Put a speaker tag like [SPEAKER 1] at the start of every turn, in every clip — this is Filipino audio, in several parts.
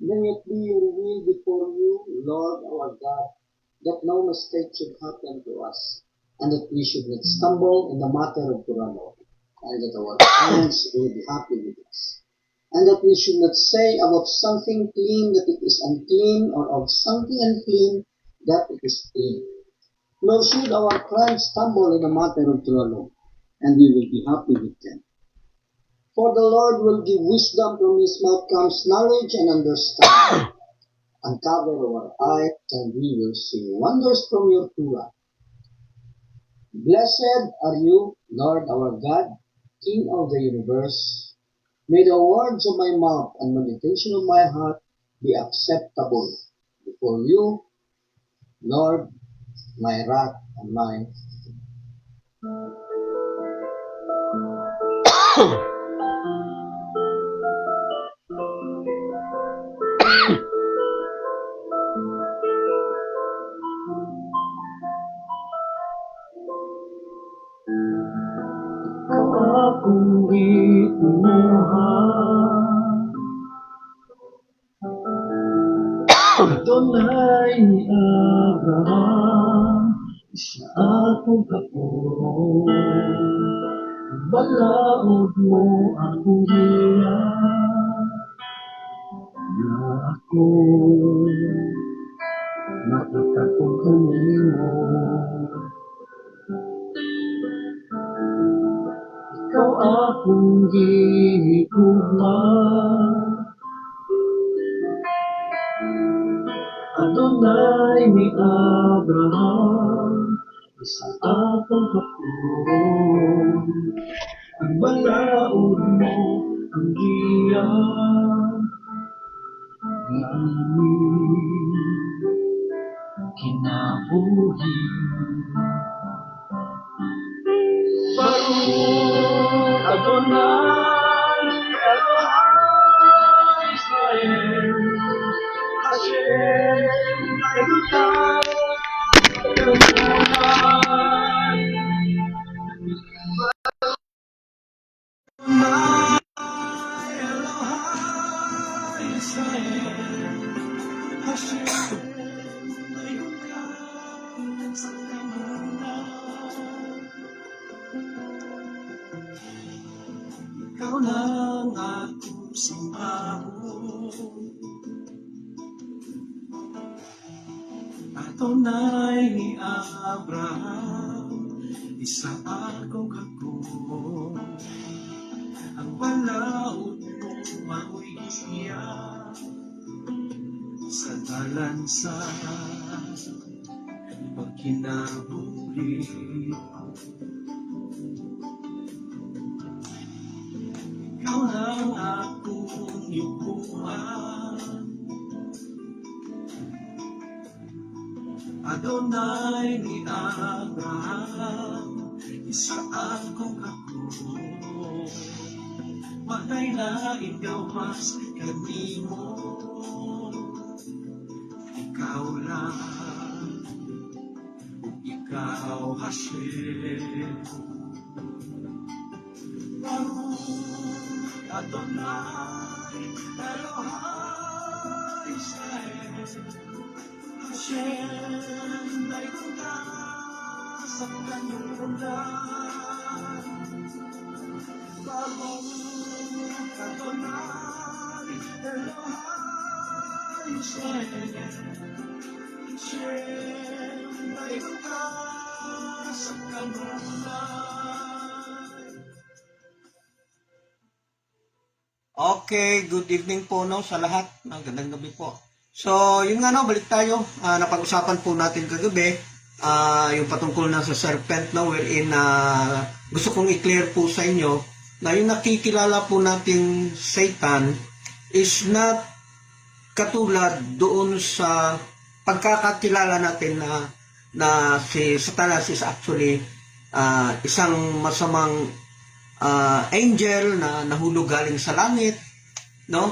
[SPEAKER 1] May it be revealed before you, Lord our God, that no mistake should happen to us, and that we should not stumble in the matter of Purano, and that our parents will be happy with us, and that we should not say about something clean that it is unclean, or of something unclean that it is clean. Nor should our crimes stumble in the matter of Purano, and we will be happy with them. For the Lord will give wisdom, from his mouth comes knowledge and understanding. Uncover our eyes, and we will see wonders from your Torah. Blessed are you, Lord our God, King of the universe. May the words of my mouth and meditation of my heart be acceptable before you, Lord, my rock and my
[SPEAKER 2] Akong inuha Adonai ni Abraham Isa akong kapuro Balaod mo akong hiya Na ako Makatakong kanimo Ikaw akong gihigugma Adonai ni Abraham Isa akong kapuro Ang balaod mo ang giya Ini kinabuhi Baruch Adonai Elohai Israel Hashem Elokai Elohai Elohai Israel Hashem Elokai sa kanluran Ikaw lang akong sumahon Adonai ni Abraham Isa akong kagumo Ang balaod mo mao'y siya Sa dalan sa pagkinabuhi Ikaw lang akong yukuhan Adonai ni Abraham Isa akong kagumo Matay na ikaw mas kanimo Ikaw lang Ikaw Hashem Baruch Adonai Elohai Israel Hashem Daigunda sa kanluran Baruch Adonai Elohai Israel Hashem Daigunda sa kanluran
[SPEAKER 3] Okay, good evening po no sa lahat. Magandang gabi po. So, yun nga no, balik tayo. Napag-usapan po natin kagabi yung patungkol na sa serpent no, wherein gusto kong i-clear po sa inyo na yung nakikilala po nating Satan is not katulad doon sa pagkakakilala natin na si Satanas is actually isang masamang angel na nahulog galing sa langit, no?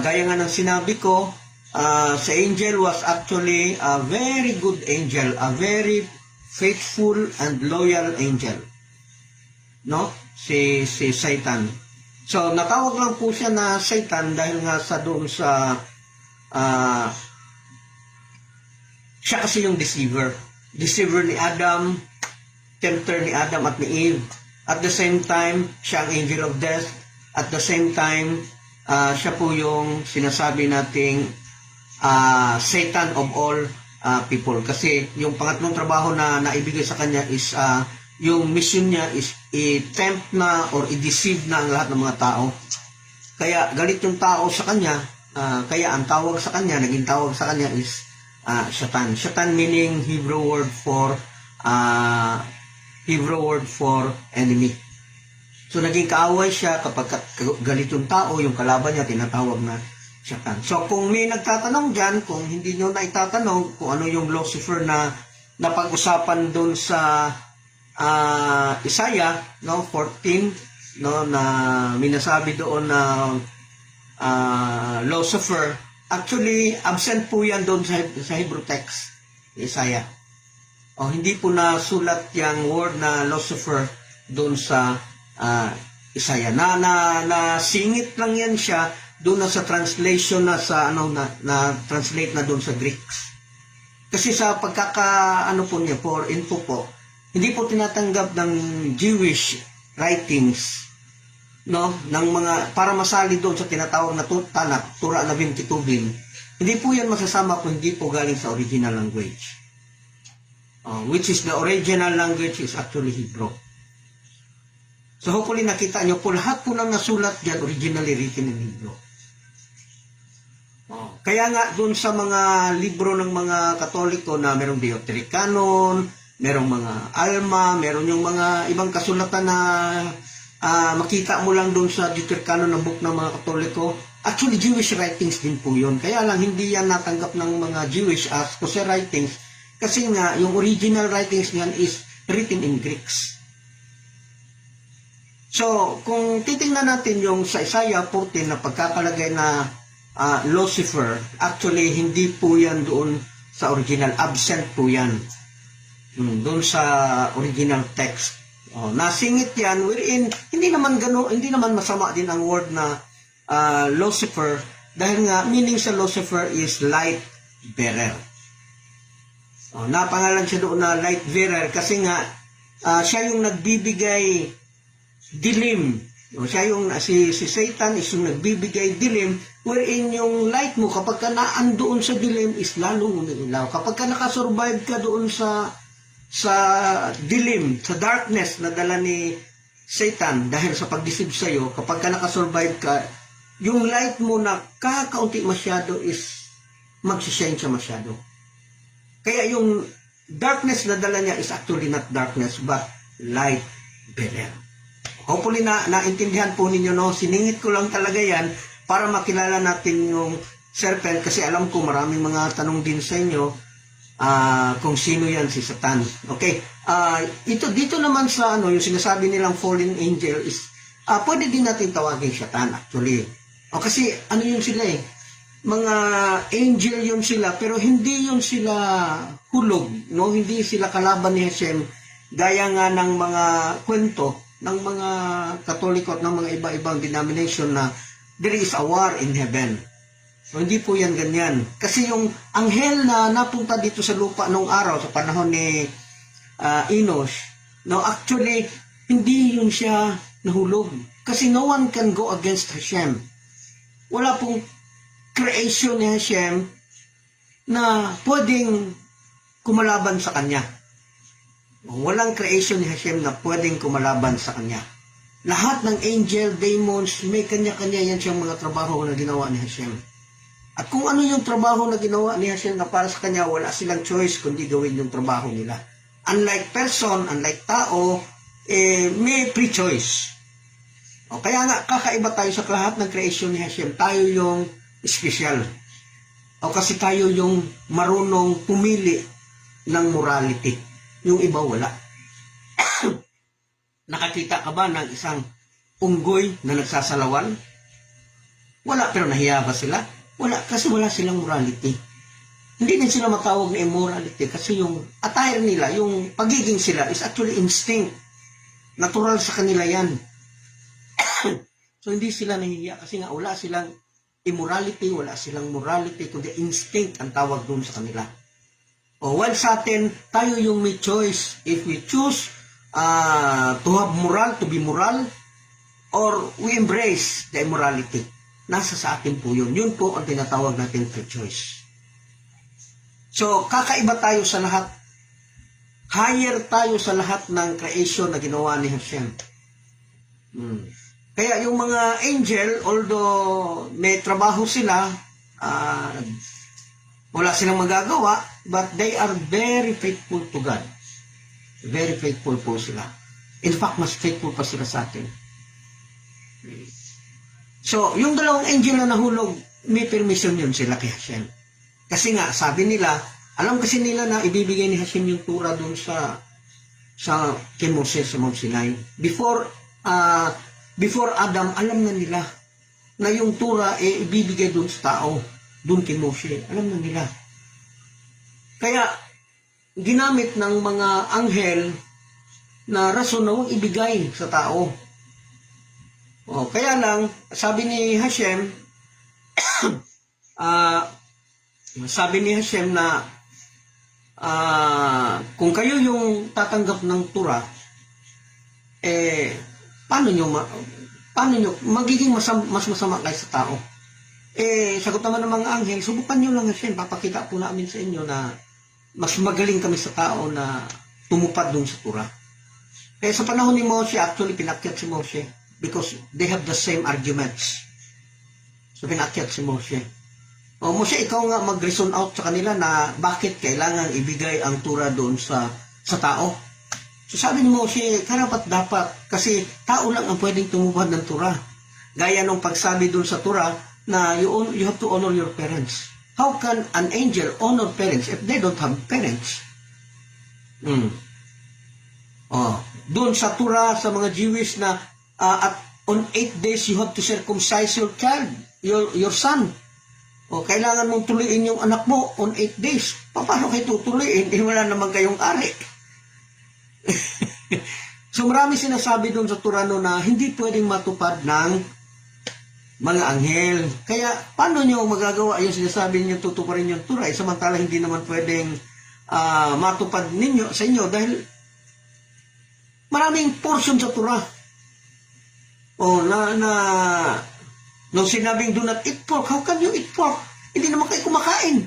[SPEAKER 3] Gaya nga ng sinabi ko, si angel was actually a very good angel, a very faithful and loyal angel, no? Si Satan. So natawag lang po siya na Satan dahil nga sa doon sa siya kasi yung deceiver. Deceiver ni Adam, tempter ni Adam at ni Eve. At the same time, siya ang angel of death. At the same time, siya po yung sinasabi nating Satan of all people. Kasi yung pangatlong trabaho na naibigay sa kanya is yung mission niya is i-tempt na or i-deceive na ang lahat ng mga tao. Kaya galit yung tao sa kanya, kaya ang tawag sa kanya, naging tawag sa kanya is Satan. Satan meaning Hebrew word for enemy. So naging kaaway siya kapag galit yung tao, yung kalaban niya tinatawag na Satan. So kung may nagtatanong dyan, kung hindi nyo na itatanong kung ano yung Lucifer na napag-usapan doon sa Isaiah 14, na minasabi doon na Lucifer, actually absent po yan doon sa Hebrew text, Isaiah. Hindi po nasulat yung word na Lucifer doon sa Isaiah. Na singit lang yan siya doon na sa translation na sa na translate na doon sa Greeks. Kasi sa po niya, for info po, hindi po tinatanggap ng Jewish writings ng mga para masali doon sa tinatawag na Tanakh, Torah na 22 bin. Hindi po yan masasama kung hindi po galing sa original language. Which is the original language is actually Hebrew. So hopefully nakita nyo po, lahat po ng nasulat dyan originally written in Hebrew. Kaya nga doon sa mga libro ng mga Katoliko na merong Deuterocanon, merong mga Alma, meron yung mga ibang kasulatan na makita mo lang doon sa Deuterocanon ng book ng mga Katoliko. Actually, Jewish writings din po yun. Kaya lang, hindi yan natanggap ng mga Jewish as Kose writings. Kasi nga, yung original writings niyan is written in Greeks. So, kung titingnan natin yung sa Isaiah 14 na pagkakalagay na Lucifer, actually, hindi po yan doon sa original. Absent po yan. Doon sa original text. Nasingit yan, wherein hindi naman masama din ang word na Lucifer, dahil nga meaning sa Lucifer is light bearer. Napangalan siya doon na light bearer kasi nga siya yung nagbibigay dilim. Siya yung si Satan is yung nagbibigay dilim, wherein yung light mo kapag ka naandoon sa dilim is lalong umiilaw. Kapag ka nakasurvive ka doon sa dilim, sa darkness na dala ni Satan dahil sa pag-deceive sa'yo, kapag ka nakasurvive ka, yung light mo na kakaunti masyado is magsishine siya masyado. Kaya yung darkness na dala niya is actually not darkness but light bearer. Hopefully naintindihan po ninyo, siningit ko lang talaga yan para makilala natin yung serpent kasi alam ko maraming mga tanong din sa inyo kung sino yan si Satan. Okay. Dito naman sa yung sinasabi nilang fallen angel is pwede din natin tawagin Satan actually. Kasi yun sila mga angel yun sila, pero hindi yun sila hulog, hindi sila kalaban ni Hashem gaya nga ng mga kwento ng mga Katoliko at ng mga iba-ibang denomination na there is a war in heaven. So, hindi po yan ganyan. Kasi yung anghel na napunta dito sa lupa noong araw, sa panahon ni Enosh, actually, hindi yun siya nahulog. Kasi no one can go against Hashem. Wala pong creation ni Hashem na pwedeng kumalaban sa kanya. Walang creation ni Hashem na pwedeng kumalaban sa kanya. Lahat ng angel, demons, may kanya-kanya yan siyang mga trabaho na ginawa ni Hashem. At kung ano yung trabaho na ginawa ni Hashem na para sa kanya, wala silang choice kundi gawin yung trabaho nila. Unlike person, unlike tao, may free choice. Kaya nga, kakaiba tayo sa lahat ng creation ni Hashem. Tayo yung special. Kasi tayo yung marunong pumili ng morality. Yung iba wala. Nakakita ka ba ng isang unggoy na nagsasalawan? Wala, pero nahiya ba sila? Wala, kasi wala silang morality. Hindi din sila matawag na immorality kasi yung attire nila, yung pagiging sila is actually instinct. Natural sa kanila yan. So hindi sila nahihiya kasi nga wala silang immorality, wala silang morality, kundi instinct ang tawag doon sa kanila. While sa atin, tayo yung may choice. If we choose to have moral, to be moral, or we embrace the immorality. Nasa sa atin po yun. Yun po ang tinatawag natin free choice. So, kakaiba tayo sa lahat. Higher tayo sa lahat ng creation na ginawa ni Hashem. Kaya yung mga angel, although may trabaho sila, wala silang magagawa, but they are very faithful to God. Very faithful po sila. In fact, mas faithful pa sila sa atin. So, yung dalawang angel na nahulog, may permission yun sila kay Hashem. Kasi nga, sabi nila, alam kasi nila na ibibigay ni Hashem yung Torah doon sa kay Moses sa Mount Sinai. Before Adam, alam na nila na yung Torah ibibigay doon sa tao, doon kay Moses. Alam na nila. Kaya, ginamit ng mga anghel na rason na huwag ibigay sa tao. Kaya lang, sabi ni Hashem, na kung kayo yung tatanggap ng Torah, paano nyo magiging mas masama kayo sa tao? Sagot naman ng mga anghel, subukan nyo lang Hashem, papakita po namin sa inyo na mas magaling kami sa tao na tumupad dun sa Torah. Sa panahon ni Moshe, actually pinakyat si Moshe because they have the same arguments. So pinakyat si Moshe. Moshe, ikaw nga mag-reason out sa kanila na bakit kailangan ibigay ang Torah doon sa tao. So sabi ni Moshe, karapat dapat kasi tao lang ang pwedeng tumupad ng Torah. Gaya nung pagsabi doon sa Torah na you have to honor your parents. How can an angel honor parents if they don't have parents? Doon sa Torah, sa mga Jewish na on 8 days you have to circumcise your child, your son. Kailangan mong tuloyin yung anak mo on 8 days. Paano kayo tutuloyin? Wala naman kayong ari. So marami sinasabi doon sa Torah no, na hindi pwedeng matupad ng mga anghel. Kaya paano nyo magagawa yung sinasabi nyo tutuparin yung Torah? Samantala hindi naman pwedeng matupad ninyo sa inyo dahil maraming portion sa Torah. Nung sinabing do not eat pork, how can you eat pork? Hindi naman kayo kumakain.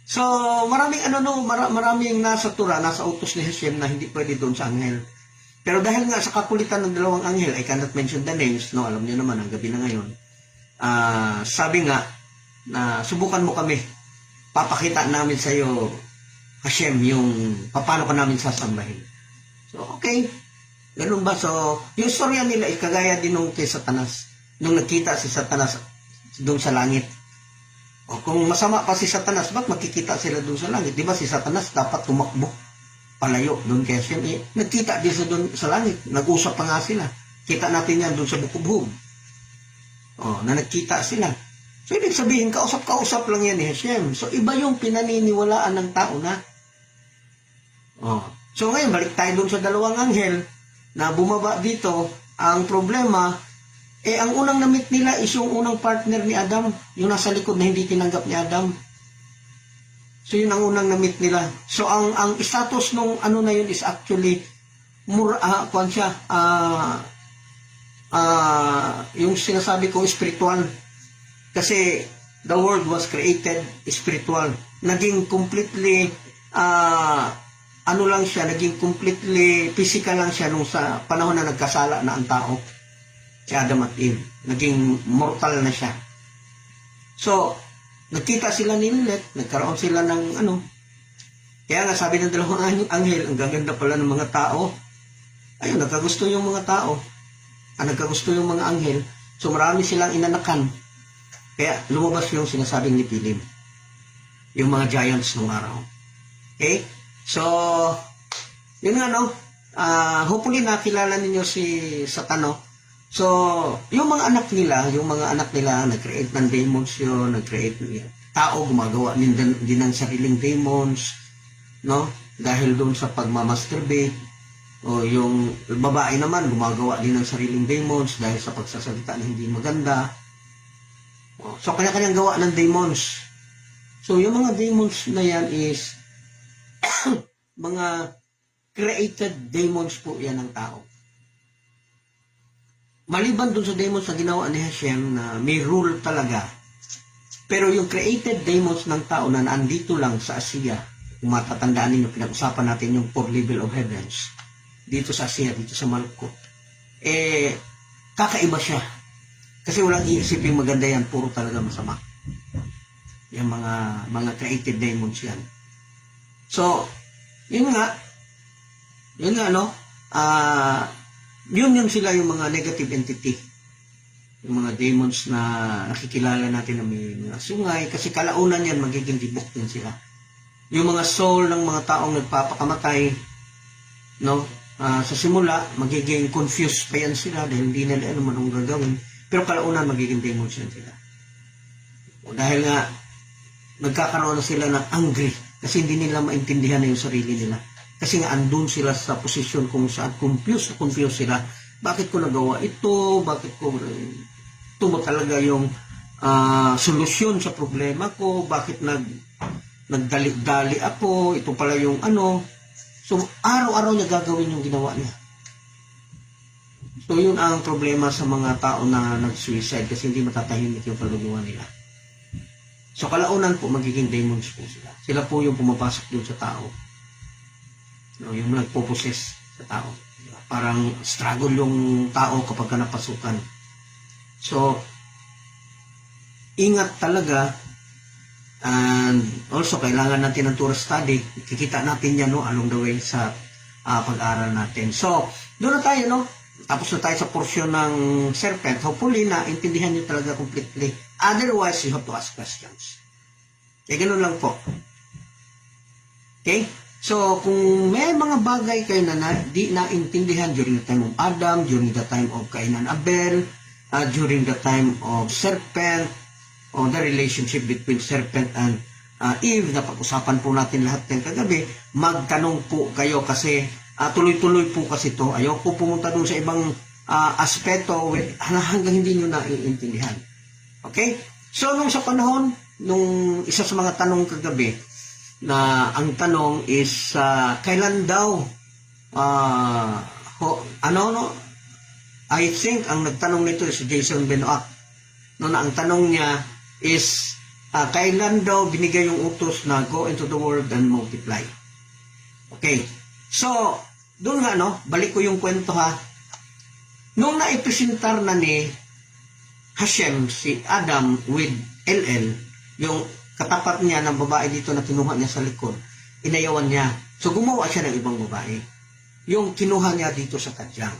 [SPEAKER 3] So, maraming nasa Torah, nasa utos ni Hashem na hindi pwede doon sa anghel. Pero dahil nga sa kakulitan ng dalawang anghel, I cannot mention the names, no, alam niyo naman, ang gabi na ngayon, sabi nga, na subukan mo kami, papakita namin sa iyo, Hashem, yung paano ka namin sasambahin. So, okay. Ganun ba? So, yung storya nila, kagaya din nung kay Satanas. Nung nakita si Satanas doon sa langit. Kung masama pa si Satanas, ba't makikita sila doon sa langit? Di ba si Satanas dapat tumakbo palayo doon kay Hashem? Nagkita din sa doon sa langit. Nag-usap pa nga sila. Kita natin yan doon sa Bukubhub. Na nagkita sila. So, ibig sabihin, kausap-kausap lang yan ni Hashem. So, iba yung pinaniniwalaan ng tao na. So, ngayon, balik tayo doon sa dalawang anghel na bumaba dito. Ang problema, ang unang na-meet nila is yung unang partner ni Adam, yung nasa likod na hindi tinanggap ni Adam. So, yun ang unang na-meet nila. So, ang status nung ano na yun is actually, yung sinasabi ko, spiritual. Kasi, the world was created spiritual. Naging completely, naging completely physical lang siya nung sa panahon na nagkasala na ang tao. Si Adam at Eve. Naging mortal na siya. So, nagkita sila ni Lilith, nagkaroon sila ng Kaya nga sabi ng dalawang anghel, ang gaganda pala ng mga tao. Ayun, nagkagusto yung mga tao. Nagkagusto yung mga anghel. So, marami silang inanakan. Kaya lumabas yung sinasabing ni Pilim. Yung mga giants ng araw. Okay? So, yun nga hopefully nakilala ninyo si Satan. So, yung mga anak nila, nag-create ng demons yun, nag-create tao, gumagawa din ng sariling demons, no? Dahil doon sa pagmamasturbate. O yung babae naman, gumagawa din ng sariling demons dahil sa pagsasalita na hindi maganda. So, kanya-kanyang gawa ng demons. So, yung mga demons na yan is mga created demons po yan ng tao. Maliban dun sa demons na ginawa ni Hashem na may rule talaga. Pero yung created demons ng tao na andito lang sa Asia, kung matatandaan ninyo, pinag-usapan natin yung 4 level of heavens, dito sa Asia, dito sa Malkuth, kakaiba siya. Kasi walang iisipin maganda yan, puro talaga masama. Yung mga created demons yan. So, yun nga, no, yun sila yung mga negative entity. Yung mga demons na nakikilala natin na may mga sungay, kasi kalaunan yan, magiging dibok din sila. Yung mga soul ng mga taong nagpapakamatay, no, sa simula, magiging confused pa yan sila dahil hindi nila alam anong gagawin. Pero kalaunan, magiging demons yan sila. O dahil nga, nagkakaroon na sila ng angry kasi hindi nila maintindihan na yung sarili nila. Kasi nga, andun sila sa posisyon kung saan confused sila. Bakit ko nagawa ito? Bakit ko ito ba talaga yung solusyon sa problema ko? Bakit nagdali-dali ako? Ito pala yung ano. So, araw-araw niya gagawin yung ginawa niya. So, yun ang problema sa mga tao na nag-suicide kasi hindi matatahimik yung kaluluwa nila. So, kalaunan po, magiging demons po sila. Sila po yung pumapasok dun sa tao. No, yung nagpo-possess sa tao. Parang struggle yung tao kapag ka napasukan. So, ingat talaga. And also, kailangan natin ng tourist study. Kikita natin yan, no, along the way sa pag-aaral natin. So, doon na tayo, no? Tapos na tayo sa portion ng serpent. Hopefully, na intindihan nyo talaga completely. Otherwise, you have to ask questions. Kaya ganun lang po. Okay? So, kung may mga bagay kayo na di naintindihan during the time of Adam, during the time of Cain and Abel, during the time of serpent, o the relationship between serpent and Eve, na pag-usapan po natin lahat ng kagabi, magtanong po kayo kasi tuloy-tuloy po kasi to. Ayaw po pumunta doon sa ibang aspeto hanggang hindi nyo naiintindihan. Okay? So, nung sa panahon, nung isa sa mga tanong kagabi, na ang tanong is kailan daw I think ang nagtanong nito is Jason Benoit, no, na ang tanong niya is kailan daw binigay yung utos na go into the world and multiply. Okay, so doon nga, no, balik ko yung kwento ha. Nung naipresentar na ni Hashem si Adam with LL, yung katapat niya ng babae dito na kinuha niya sa likod, inayawan niya. So, gumawa siya ng ibang babae. Yung kinuha niya dito sa kadyang.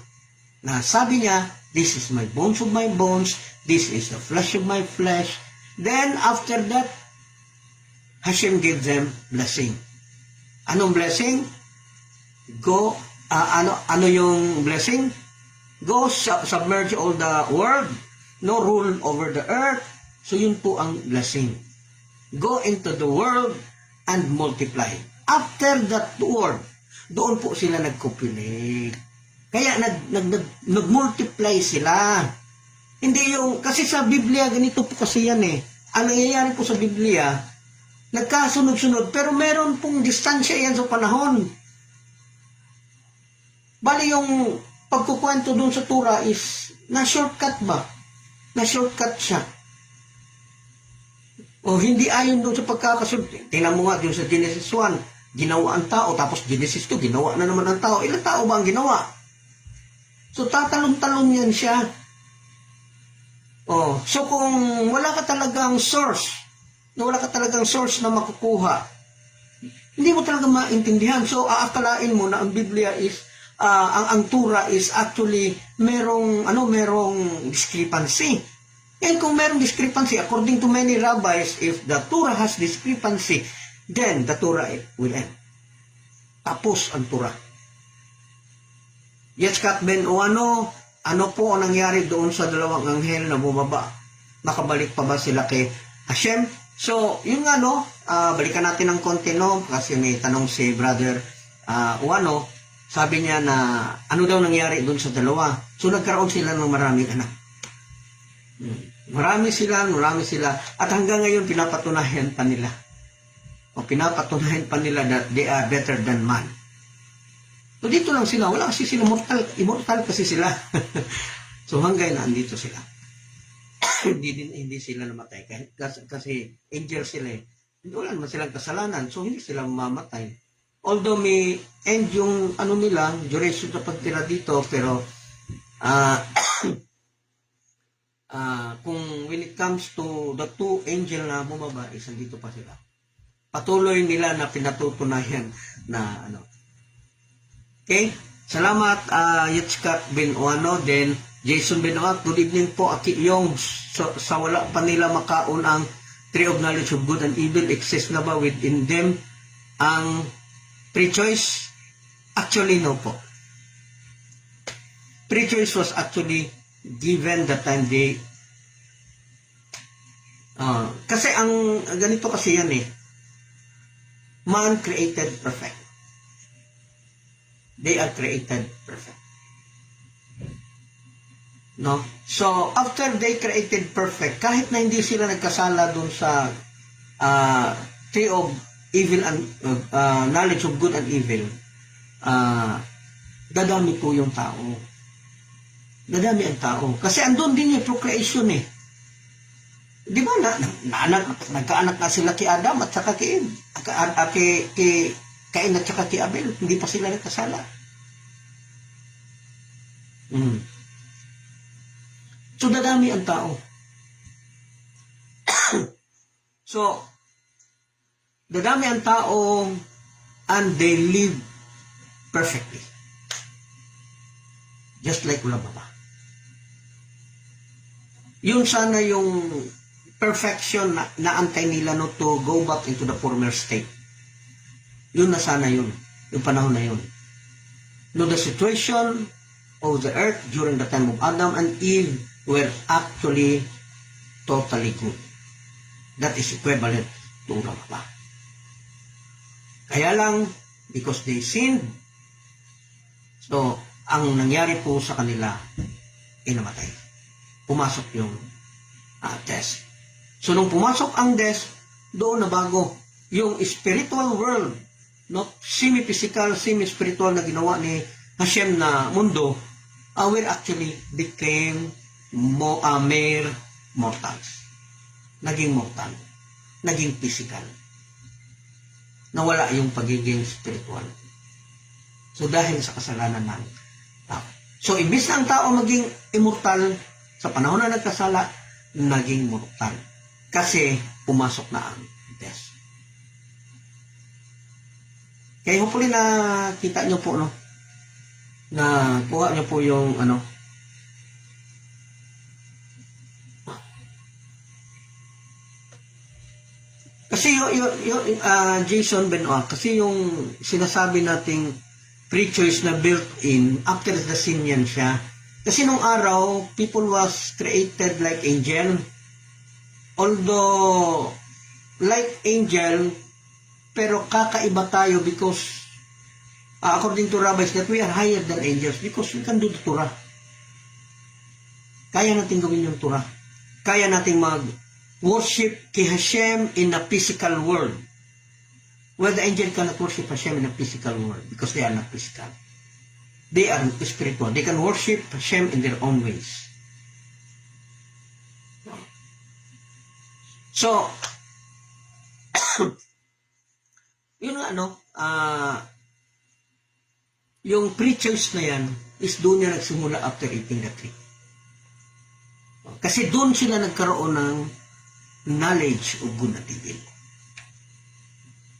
[SPEAKER 3] Na sabi niya, this is my bones of my bones, this is the flesh of my flesh. Then, after that, Hashem gave them blessing. Anong blessing? Go, ano yung blessing? Go, submerge all the world, no rule over the earth. So, yun po ang blessing. Go into the world and multiply. After that word, doon po sila nag-copulate. Kaya nag-multiply sila. Hindi yung, kasi sa Biblia, ganito po kasi yan eh. Ang nangyayari po sa Biblia, nagkasunod-sunod, pero meron pong distansya yan sa panahon. Bali yung pagkukwento doon sa Torah is, na-shortcut ba? Na-shortcut siya. O hindi ayon doon sa pagkakasunod. Tingnan mo nga doon sa Genesis 1, ginawa ang tao, tapos Genesis 2, ginawa na naman ang tao. Ilang tao ba ang ginawa? So tatalong-talong yan siya. So kung wala ka talagang source na makukuha, hindi mo talaga maintindihan. So aakalain mo na ang Biblia is, ang Torah is actually merong discrepancy. And kung merong discrepancy, according to many rabbis, if the Torah has discrepancy, then the Torah will end. Tapos ang Torah. Yes, Kat Ben, o ano po ang nangyari doon sa dalawang anghel na bumaba? Nakabalik pa ba sila kay Hashem? So, yun nga, no, balikan natin ng konti, no, kasi may tanong si brother Uano. sabi niya na ano daw nangyari doon sa dalawa. So nagkaroon sila ng maraming anak. Marami sila. At hanggang ngayon pinapatunayan pa nila. O pinapatunayan pa nila that they are better than man. So dito lang sila. Wala kasi sila immortal kasi sila. So hanggang na andito sila. hindi sila namatay. Kasi angel sila eh. Wala naman silang kasalanan. So hindi sila mamamatay. Although may end yung ano nila, duration sa pagtira dito, pero kung when it comes to the two angel na bumaba, dito pa sila. Patuloy nila na pinatutunayan na ano. Okay? Salamat Yitzhak Benoano, then Jason Benoano, good evening po. Aki yung sa wala pa nila makaon ang tree of knowledge of good and evil, exist na ba within them ang pre-choice? Actually, no po. Pre-choice was actually given the time they kasi ang ganito kasi yan eh, man created perfect. They are created perfect. No? So, after they created perfect, kahit na hindi sila nagkasala dun sa tree of evil and knowledge of good and evil, dadami po yung tao. Dadami ang tao. Kasi andun din yung procreation eh. Di ba nagkaanak na sila kay Adam at saka kay Cain at saka kay Abel. Hindi pa sila nagkasala. So dadami ang tao. So dadami ang tao and they live perfectly. Just like wala baba. Yun sana yung perfection na antay nila no to go back into the former state. Yun na sana yun. Yung panahon na yun. No, the situation of the earth during the time of Adam and Eve were actually totally good. That is equivalent to wala baba. Kaya lang, because they sinned, so, ang nangyari po sa kanila, namatay. Pumasok yung death. So, nung pumasok ang death, doon na bago yung spiritual world, no, semi-physical, semi-spiritual na ginawa ni Hashem na mundo, will actually became mere mortals. Naging mortal. Naging physical. Nawala yung pagiging spiritual. So, dahil sa kasalanan ng tao. So, imbis na ang tao maging immortal, sa panahon na nagkasala, naging mortal. Kasi, pumasok na ang death. Kaya hopefully na kita nyo po, no? Na kuha nyo po yung, ano, kasi Jason Benoit, kasi yung sinasabi nating pre-choice na built-in, after the sin yan siya. Kasi nung araw, people was created like angel. Although, like angel, pero kakaiba tayo because, according to rabbis, that we are higher than angels because we can do the Torah. Kaya natin gawin yung Torah. Kaya natin mag-worship kay Hashem in the physical world. Well, the angel cannot worship Hashem in a physical world because they are not physical. They are spiritual. They can worship Hashem in their own ways. So, yun nga, no? Yung pre-choice na yan is doon niya nagsimula after eating the tree. Kasi doon sila nagkaroon ng knowledge of good and evil.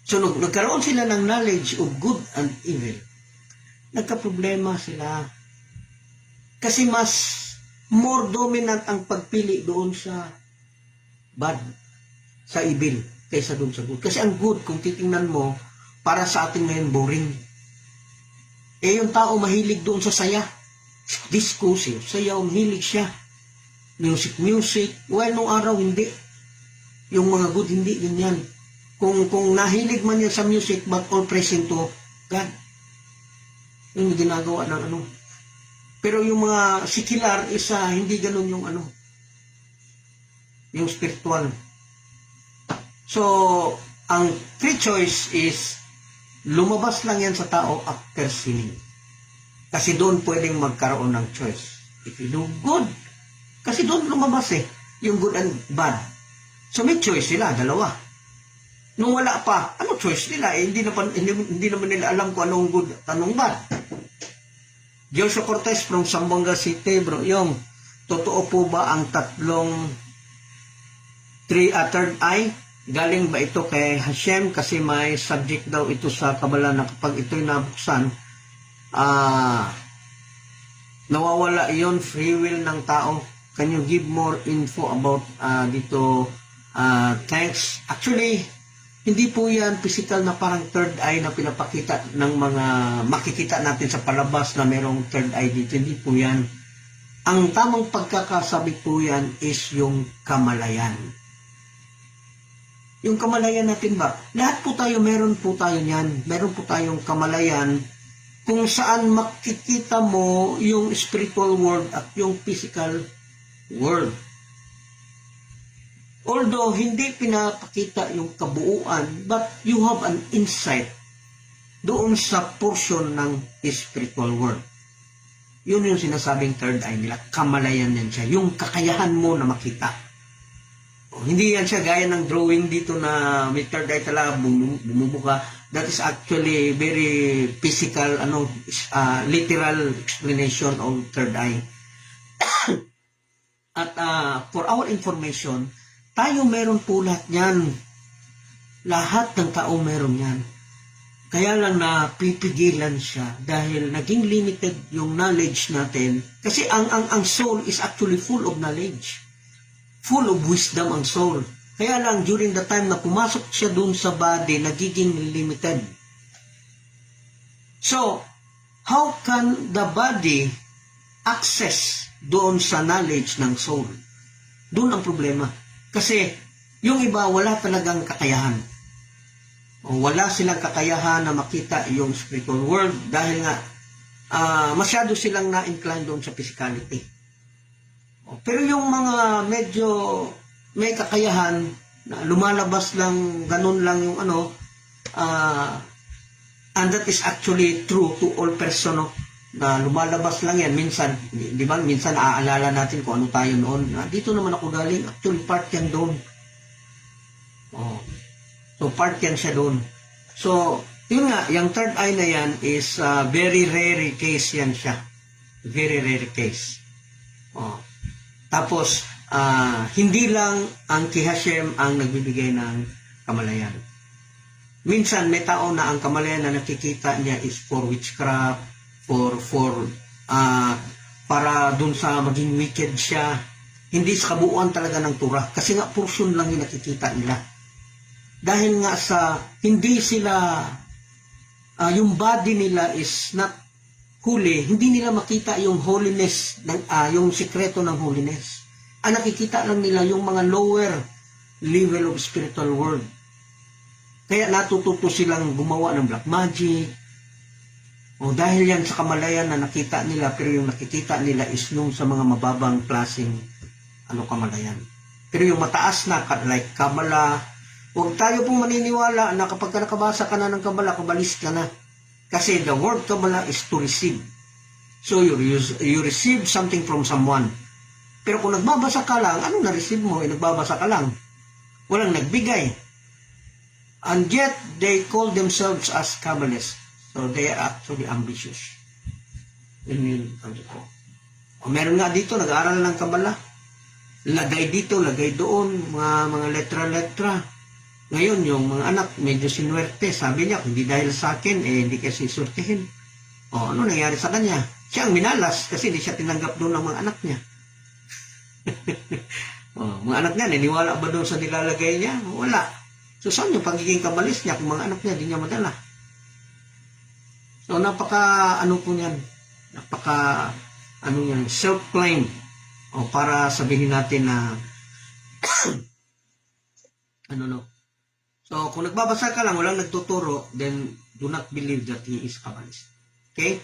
[SPEAKER 3] So, nagkaroon sila ng knowledge of good and evil. Nagka-problema sila. Kasi mas more dominant ang pagpili doon sa bad, sa evil, kaysa doon sa good. Kasi ang good, kung titingnan mo, para sa atin ngayon boring. Yung tao mahilig doon sa saya. Disco, sayaw, mahilig siya. Music. Well, nung araw, hindi. Yung mga good, hindi ganyan. Kung nahilig man yan sa music, but all praising to God. Yung ginagawa ng ano. Pero yung mga secular isa hindi ganun yung ano, yung spiritual. So, ang free choice is lumabas lang yan sa tao after sinning. Kasi doon pwedeng magkaroon ng choice. If you do good, kasi doon lumabas yung good and bad. So may choice sila, dalawa. Nung wala pa, ano choice nila? Hindi naman nila alam kung anong good at anong bad. Joshua Cortez from Zamboanga City, bro. Yung, totoo po ba ang third eye? Galing ba ito kay Hashem? Kasi may subject daw ito sa Kabala na kapag ito'y nabuksan, nawawala yon free will ng tao. Can you give more info about dito? Thanks. Actually, hindi po yan physical na parang third eye na pinapakita ng mga makikita natin sa palabas na merong third eye dito. Hindi po yan. Ang tamang pagkakasabi po yan is yung kamalayan. Yung kamalayan natin ba? Lahat po tayo, meron po tayo niyan. Meron po tayong kamalayan kung saan makikita mo yung spiritual world at yung physical world. Although hindi pinapakita yung kabuuan, but you have an insight doon sa portion ng spiritual world. Yun yung sinasabing third eye nila. Kamalayan yan siya. Yung kakayahan mo na makita. Hindi yan siya gaya ng drawing dito na may third eye talaga bumubuka. That is actually very physical, literal explanation of third eye. At for our information, tayo meron po lahat yan. Lahat ng tao meron yan. Kaya lang na pipigilan siya dahil naging limited yung knowledge natin. Kasi ang soul is actually full of knowledge. Full of wisdom ang soul. Kaya lang during the time na pumasok siya dun sa body, nagiging limited. So, how can the body access doon sa knowledge ng soul? Doon ang problema. Kasi yung iba wala talagang kakayahan. O wala silang kakayahan na makita yung spiritual world dahil nga masyado silang na-incline doon sa physicality. Pero yung mga medyo may kakayahan na lumalabas lang, ganun lang yung and that is actually true to all person, na lumalabas lang yan. Minsan, di ba, minsan naaalala natin kung ano tayo noon. Dito naman ako galing, actually part yan doon. So part yan siya doon. So, yun nga, yung third eye na yan is very rare case yan siya. Very rare case. Tapos, hindi lang ang Kihashem ang nagbibigay ng kamalayan. Minsan, may tao na ang kamalayan na nakikita niya is for witchcraft, para dun sa maging wicked siya. Hindi sa kabuuan talaga ng Torah. Kasi nga, portion lang yung nakikita nila. Dahil nga sa, hindi sila, yung body nila is not holy, hindi nila makita yung holiness, yung sikreto ng holiness. Ang nakikita lang nila yung mga lower level of spiritual world. Kaya natututo silang gumawa ng black magic. Dahil yan sa kamalayan na nakita nila, pero yung nakikita nila is yung sa mga mababang klaseng kamalayan. Pero yung mataas na, like Kabala, huwag tayo pong maniniwala na kapag nakabasa ka na ng Kabala, kabalist ka na. Kasi the word Kabbalah is to receive. So you receive something from someone. Pero kung nagbabasa ka lang, ano na-receive mo? Nagbabasa ka lang. Walang nagbigay. And yet, they call themselves as Kabbalists. So they are actually ambitious. Meron nga dito, nag-aaral ng Kabbalah. Lagay dito, lagay doon, mga letra-letra. Ngayon, yung mga anak, medyo sinuwerte. Sabi niya, hindi dahil sa akin, hindi kasi surtihin. Ano nangyari sa kanya? Siya ang minalas kasi hindi siya tinanggap doon ng mga anak niya. Mga anak niya, naniwala ba doon sa nilalagay niya? Wala. So, saan yung pagiging kabalis niya kung mga anak niya, di niya madala? So, po niyan. Self-claim. Para sabihin natin na, So, kung nagbabasa ka lang, walang nagtuturo, then do not believe that he is Kabbalist. Okay?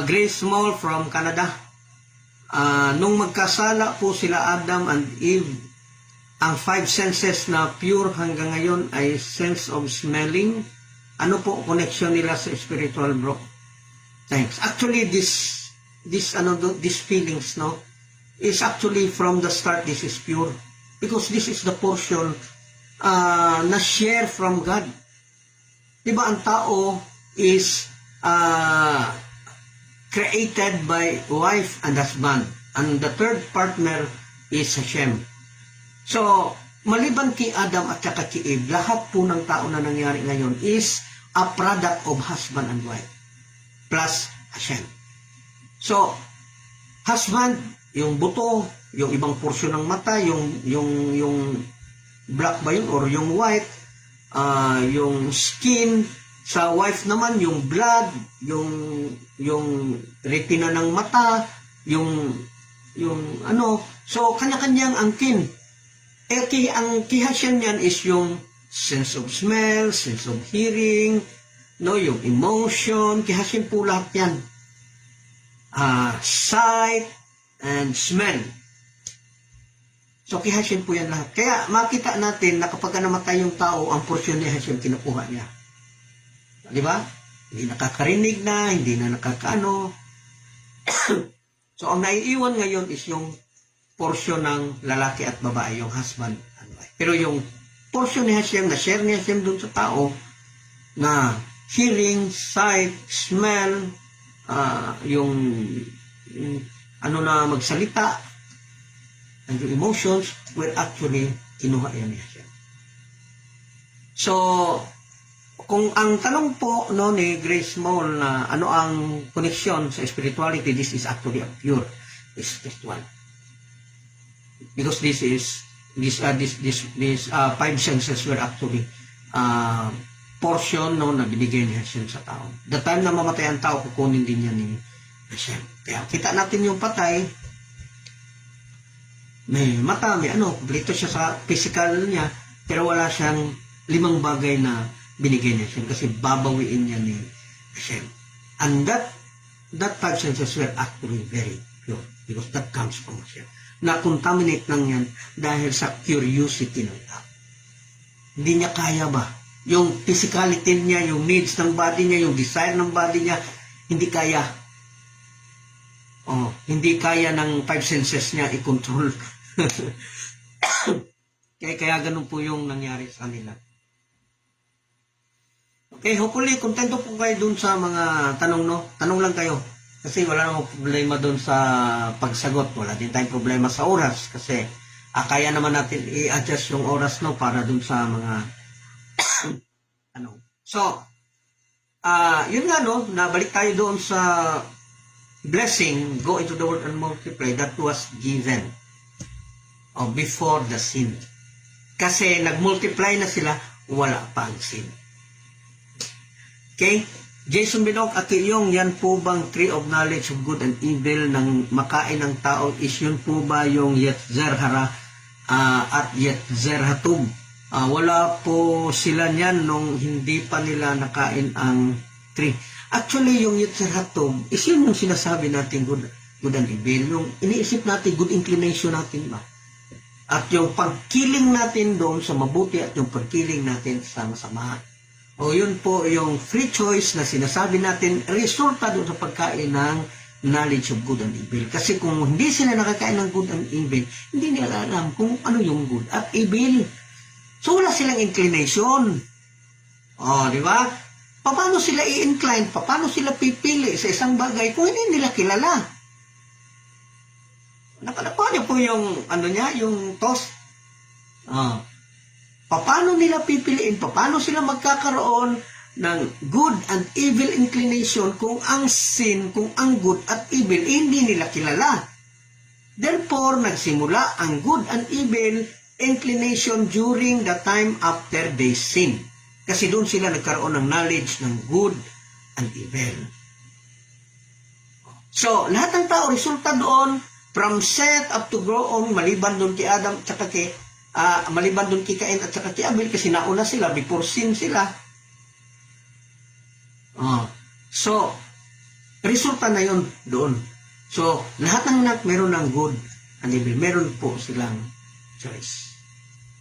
[SPEAKER 3] Grace Small from Canada. Nung magkasala po sila Adam and Eve, ang five senses na pure hanggang ngayon ay sense of smelling. Ano po connection nila sa spiritual, bro? Thanks. Actually, this these feelings, no, is actually from the start. This is pure because this is the portion na share from God. Diba ang tao is created by wife and husband, and the third partner is Hashem. So, maliban kay Adam at saka kay Eve, lahat po ng tao na nangyari ngayon is a product of husband and wife plus Hashem. So, husband, yung buto, yung ibang porsyon ng mata, yung black ba yun or yung white, yung skin. Sa wife naman, yung blood, yung retina ng mata, yung ano. So, kanya-kanyang angkin. Ang kay Hashem yan is yung sense of smell, sense of hearing, no, yung emotion. Kay Hashem po lahat yan. Sight and smell. So, kay Hashem po yan lahat. Kaya makita natin na kapag namatay yung tao, ang porsyon ni Hashem kinukuha niya. Di ba? Hindi nakakarinig na, hindi na nakakaano. So, ang naiiwan ngayon is yung portion ng lalaki at babae, yung husband and wife. Pero yung portion ni Hashem, na share ni Hashem dun sa tao, na hearing, sight, smell, yung ano na magsalita, and yung emotions, were actually kinuha yan ni Hashem. So, kung ang tanong po no ni Grace Small na ano ang connection sa spirituality, this is actually a pure spiritual. Because these five senses were actually portion no na binigay ni Hashem sa tao. The time na mamatay ang tao, kukunin din niya ni Hashem. Kaya kita natin yung patay, may mata, may ano, kompleto siya sa physical niya, pero wala siyang 5 bagay na binigay niya Hashem kasi babawiin niya ni Hashem. And that five senses were actually very pure because that comes from Hashem. Na-contaminate lang yan dahil sa curiosity ng tao. Hindi niya kaya ba? Yung physicality niya, yung needs ng body niya, yung desire ng body niya, hindi kaya. Hindi kaya ng five senses niya i-control. Kaya ganun po yung nangyari sa kanila. Okay, hopefully, kontento po kayo dun sa mga tanong, no? Tanong lang kayo. Kasi wala namang problema dun sa pagsagot. Wala din tayong problema sa oras. Kasi kaya naman natin i-adjust yung oras, no? Para dun sa mga ano. So, yun nga, no? Nabalik tayo doon sa blessing, go into the world and multiply, that was given before the sin. Kasi nag-multiply na sila, wala pa ang sin. Okay? Jason Binok at Iyong, yan po bang tree of knowledge of good and evil nang makain ng tao, is yun po ba yung Yetzer Hara at Yetzer Hatub? Wala po sila niyan nung hindi pa nila nakain ang tree. Actually, yung Yetzer Hatub is yun yung sinasabi natin good and evil. Yung iniisip natin, good inclination natin ba? At yung pagkiling natin doon sa mabuti at yung pagkiling natin sa masama. O yun po yung free choice na sinasabi natin, resulta doon sa pagkain ng knowledge of good and evil. Kasi kung hindi sila nakakain ng good and evil, hindi nila alam kung ano yung good at evil. So wala silang inclination. Di ba? Paano sila i-incline? Paano sila pipili sa isang bagay kung hindi nila kilala? Nakalakuha niyo po yung, ano niya, yung toast. Paano nila pipiliin? Paano sila magkakaroon ng good and evil inclination kung ang sin, kung ang good at evil, hindi nila kilala? Therefore, nagsimula ang good and evil inclination during the time after they sin. Kasi doon sila nagkaroon ng knowledge ng good and evil. So, lahat ng tao, resulta doon, from Seth up to grow on, maliban doon kay Adam at saka kay maliban doon kay Cain at saka kay Abel kasi nauna sila, before sin sila. So, resulta na yun doon. So, lahat ng anak meron ng good and evil. Meron po silang choice.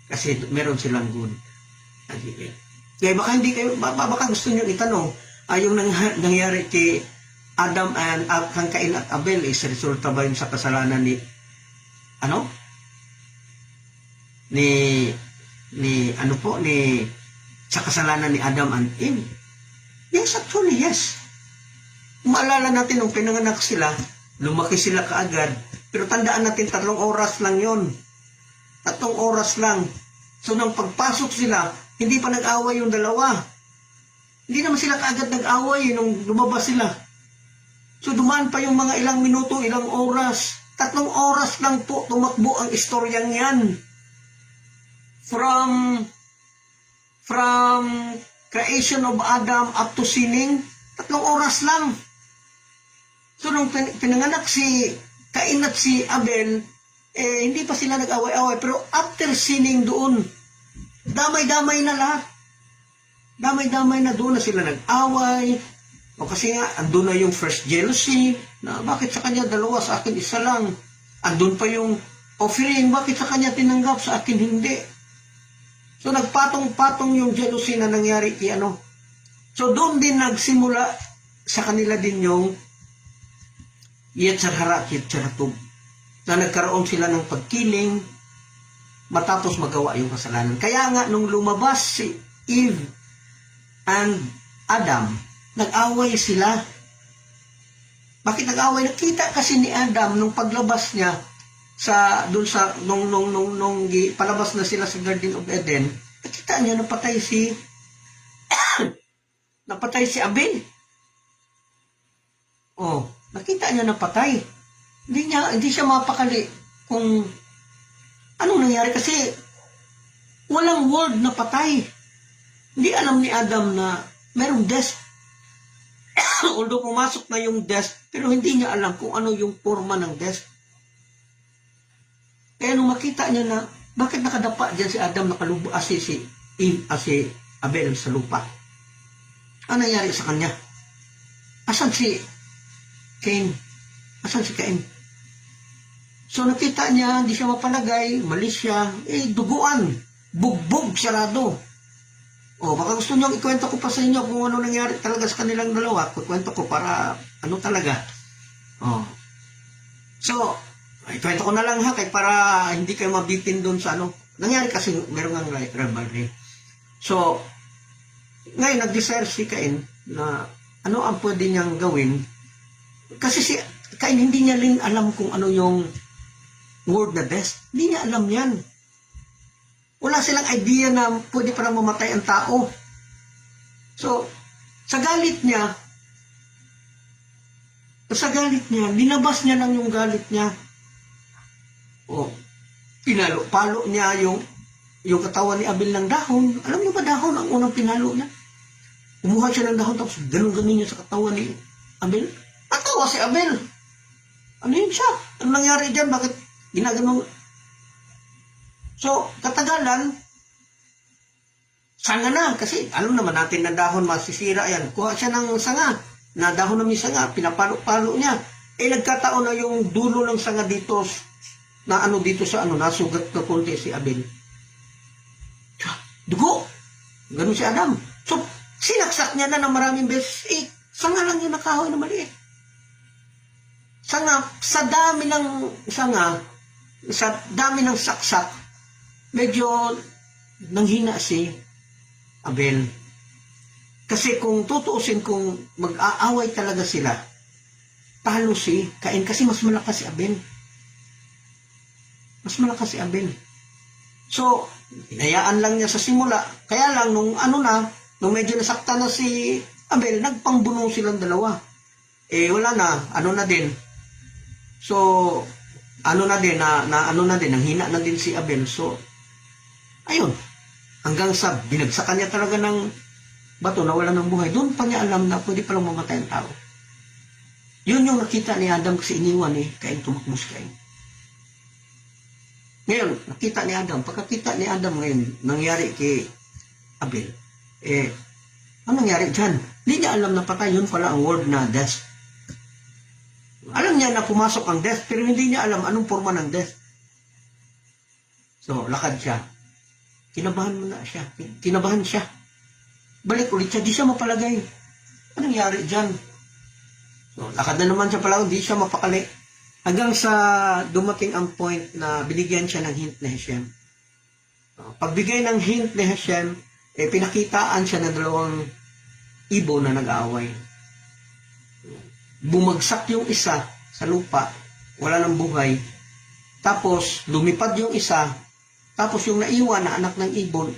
[SPEAKER 3] Kasi meron silang good and evil. Kaya baka hindi kayo, baka gusto nyo itanong, yung nangyari kay Adam and kang Cain at Abel is resulta ba yun sa kasalanan ni sa kasalanan ni Adam and Eve? Yes, actually, yes. Maalala natin nung pinanganak sila, lumaki sila kaagad, pero tandaan natin 3 oras lang yon. 3 oras lang. So nang pagpasok sila, hindi pa nag-away yung dalawa. Hindi naman sila kaagad nag-away nung lumabas sila. So dumaan pa yung mga ilang minuto, ilang oras. 3 oras lang po tumakbo ang istoryang yan. From creation of Adam up to sinning, 3 oras lang. So nung pinanganak si Cain at si Abel, hindi pa sila nag-away-away. Pero after sinning doon, damay-damay na lahat. Damay-damay na doon na sila nag-away. O kasi nga, andun na yung first jealousy, na bakit sa kanya 2, sa akin 1 lang. Andun pa yung offering, bakit sa kanya tinanggap, sa akin hindi. So nagpatong-patong yung jealousy na nangyari kay So doon din nagsimula sa kanila din yung Yetzer Hara at Yetzer Hatub, na nagkaroon sila ng pagkiling matapos magawa yung kasalanan. Kaya nga nung lumabas si Eve and Adam, nag-away sila. Bakit nag-away? Nakita kasi ni Adam nung paglabas niya nung palabas na sila sa Garden of Eden, nakita niya napatay si Abel. Oh, nakita niya napatay. Hindi siya mapakali kung anong nangyari kasi walang word na patay. Hindi alam ni Adam na merong death. Although pumasok na yung death, pero hindi niya alam kung ano yung forma ng death. Kaya nung makita niya na bakit nakadapa dyan si Adam, nakalubo si Abel sa lupa, ano nangyari sa kanya? Asan si Cain? So nakita niya, hindi siya mapalagay, malis siya, duguan, bugbog, sarado. O baka gusto niyo ikwento ko pa sa inyo kung ano nangyari talaga sa kanilang dalawa. Ikwento ko para talaga. So, ikwento ko na lang para hindi kayo mabitin doon sa nangyari kasi meron ng rivalry. So, ngayon nag-desire si Cain na ano ang pwede niyang gawin. Kasi si Cain hindi niya rin alam kung ano yung word na death. Hindi niya alam yan. Wala silang idea na pwede parang mamatay ang tao. So, sa galit niya, linabas niya lang yung galit niya. Pinalo-palo niya yung katawan ni Abel ng dahon. Alam niyo ba dahon ang unang pinalo niya? Kumuha siya ng dahon tapos ganun-ganun niya sa katawan ni Abel. Natawa si Abel. Ano yun siya? Ano nangyari dyan? Bakit ginaganon? So, katagalan, sanga na. Kasi alam naman natin na dahon masisira yan. Kuha siya ng sanga. Na dahon na may sanga. Pinapalo-palo niya. Nagkataon na yung dulo ng sanga dito na dito sa nasugat na konti si Abel. Dugo. Ganun si Adam. So, sinaksak niya na ng maraming beses. Sanga lang yung nakahoy na maliit. Sanga, sa dami ng saksak, medyo nanghina si Abel. Kasi kung tutuusin, kung mag-aaway talaga sila, talo si Cain kasi mas malakas si Abel. So, hinayaan lang niya sa simula. Kaya lang, nung medyo nasakta na si Abel, nagpangbuno silang dalawa. Wala na, din. So, nanghina na din si Abel. So, ayun, hanggang sa binagsakan niya talaga ng bato na wala ng buhay. Doon pa niya alam na pwede palang mamatay ang tao. Yun yung nakita ni Adam kasi iniwan Cain, tumakbo si Cain. Ngayon, nakita ni Adam. Pagkakita ni Adam ngayon, nangyari kay Abel, ano nangyari dyan? Hindi niya alam na patay. Yun pala ang word na death. Alam niya na pumasok ang death, pero hindi niya alam anong forma ng death. So, lakad siya. Kinabahan mo na siya. Kinabahan siya. Balik ulit siya. Di siya mapalagay. Anong nangyari dyan? So, lakad na naman siya pala. Di siya mapakali. Hanggang sa dumating ang point na binigyan siya ng hint ni Hashem. Pagbigay ng hint ni Hashem, pinakitaan siya ng dalawang ibon na nag-aaway. Bumagsak yung isa sa lupa, wala nang buhay. Tapos, lumipad yung isa. Tapos yung naiwan na anak ng ibon,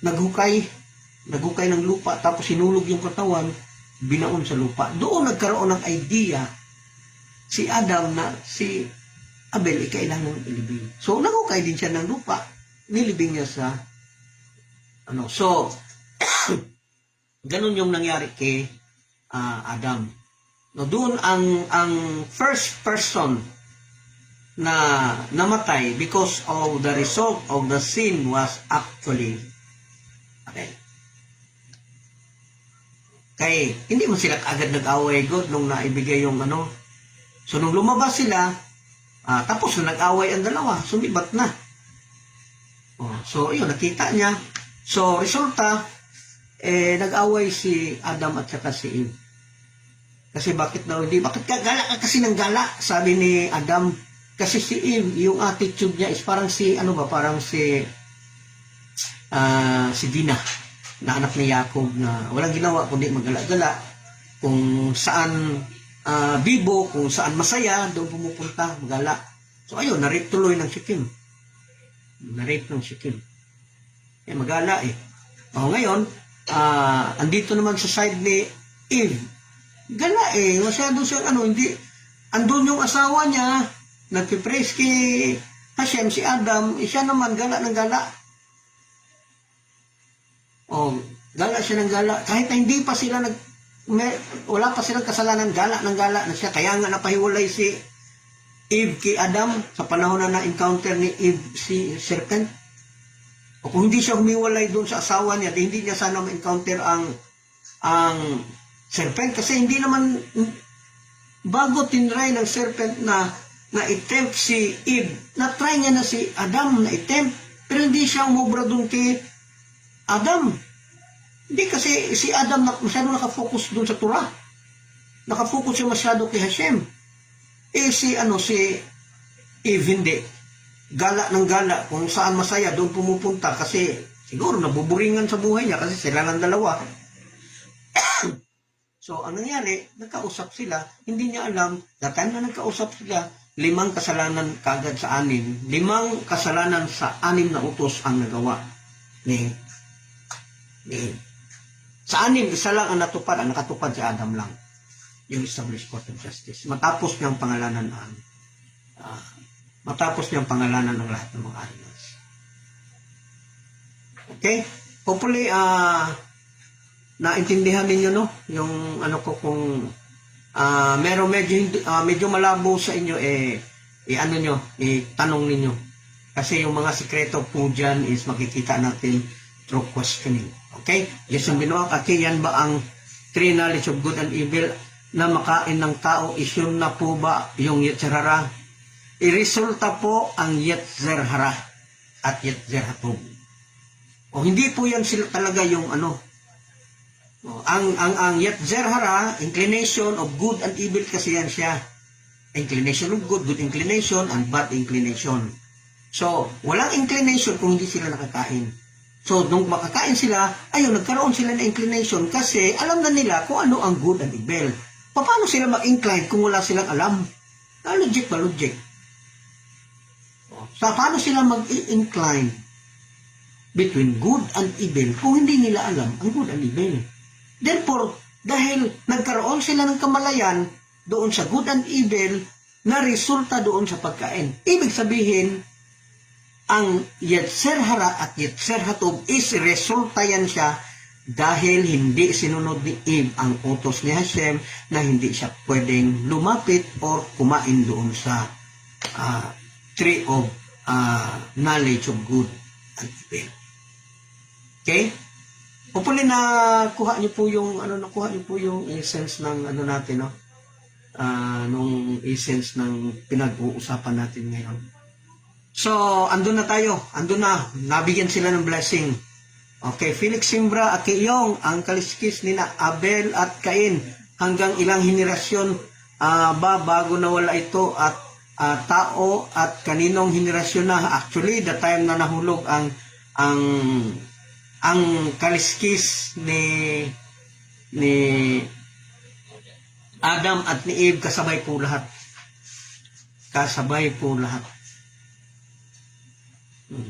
[SPEAKER 3] naghukay ng lupa. Tapos sinulog yung katawan, binaon sa lupa. Doon nagkaroon ng idea si Adam na si Abel kailangan ilibing. So, naghukay din siya ng lupa. Nilibing niya sa So, ganun yung nangyari kay Adam. No, doon ang first person na namatay because of the result of the sin was actually Abel. Kaya hindi mo sila agad nag-away God nung naibigay yung So nung lumabas sila, tapos na nag-away ang dalawa, sumibat na. So yun, nakita niya. So resulta, nag-away si Adam at saka si Eve. Kasi bakit ka gala ka kasi ng gala, sabi ni Adam. Kasi si Eve, yung attitude niya is parang si Dina, na anak ni Jacob na walang ginawa kundi magala-gala. Kung saan bibo, kung saan masaya, doon pumupunta, magala. So ayun, na-rape tuloy ng Shechem. Na-rape ng Shechem. Magala ngayon, andito naman sa side ni Eve. Gala masyado siyang hindi, andun yung asawa niya, nagpipraise kay Hashem, si Adam, siya naman gala ng gala. Gala siya ng gala, kahit na hindi pa sila wala pa silang kasalanan, gala ng gala na siya. Kaya nga napahiwalay si Eve kay Adam sa panahon na na-encounter ni Eve si serpent. O kung hindi siya humiwalay doon sa asawa niya, hindi niya sana ma-encounter ang serpent. Kasi hindi naman, bago tinry ng serpent na i-tempt si Eve, na-try niya na si Adam na i-tempt, pero hindi siya umubra doon kay Adam. Hindi kasi si Adam masyado nakafocus doon sa Torah. Nakafocus siya masyado kay Hashem. Si Eve hindi. Gala ng gala, kung saan masaya, doon pumupunta kasi siguro nabuburingan sa buhay niya kasi sila lang dalawa. So, ang nangyari, nagkausap sila, hindi niya alam, the time na nagkausap sila, 5 kasalanan kagad sa 6. 5 kasalanan sa 6 na utos ang nagawa ni sa 6, isa lang ang natupad, ang nakatupad si Adam lang. Yung established court of justice. Matapos niyang pangalanan ng lahat ng mga animals. Okay? Hopefully, naintindihan ninyo, no? Yung kung medyo malabo sa inyo, itanong ninyo. Kasi yung mga sikreto po dyan is makikita natin through questioning. Okay? Yes, yung binuwak, yan ba ang tree knowledge of good and evil na makain ng tao? Isyun na po ba yung Yetzer Hara? Iresulta po ang Yetzer Hara at Yetzer Hatov. O hindi po yan sila talaga yung ang Yetzer Hara, inclination of good and evil kasi yan siya. Inclination of good, good inclination, and bad inclination. So, walang inclination kung hindi sila nakakain. So, nung makakain sila, ayun, nagkaroon sila ng inclination kasi alam na nila kung ano ang good and evil. Paano sila mag-incline kung wala silang alam? Logic ba? Logic. So, paano sila mag-incline between good and evil kung hindi nila alam ang good and evil? Therefore, dahil nagkaroon sila ng kamalayan doon sa good and evil na resulta doon sa pagkain. Ibig sabihin, ang Yetzer Hara at Yetzer Hatov is resulta yan siya dahil hindi sinunod ni Eve ang utos ni Hashem na hindi siya pwedeng lumapit or kumain doon sa tree of knowledge of good and evil. Okay? Hopefully nakuha niyo po yung essence ng natin, no? nung essence ng pinag-uusapan natin ngayon. So, andun na tayo. Andun na. Nabigyan sila ng blessing. Okay, Felix Simbra at Kiyong, ang kaliskis ni na Abel at Cain. Hanggang ilang henerasyon ba bago nawala ito at tao at kaninong henerasyon na? Actually, the time na nahulog ang kaliskis ni Adam at ni Eve, kasabay po lahat. Kasabay po lahat.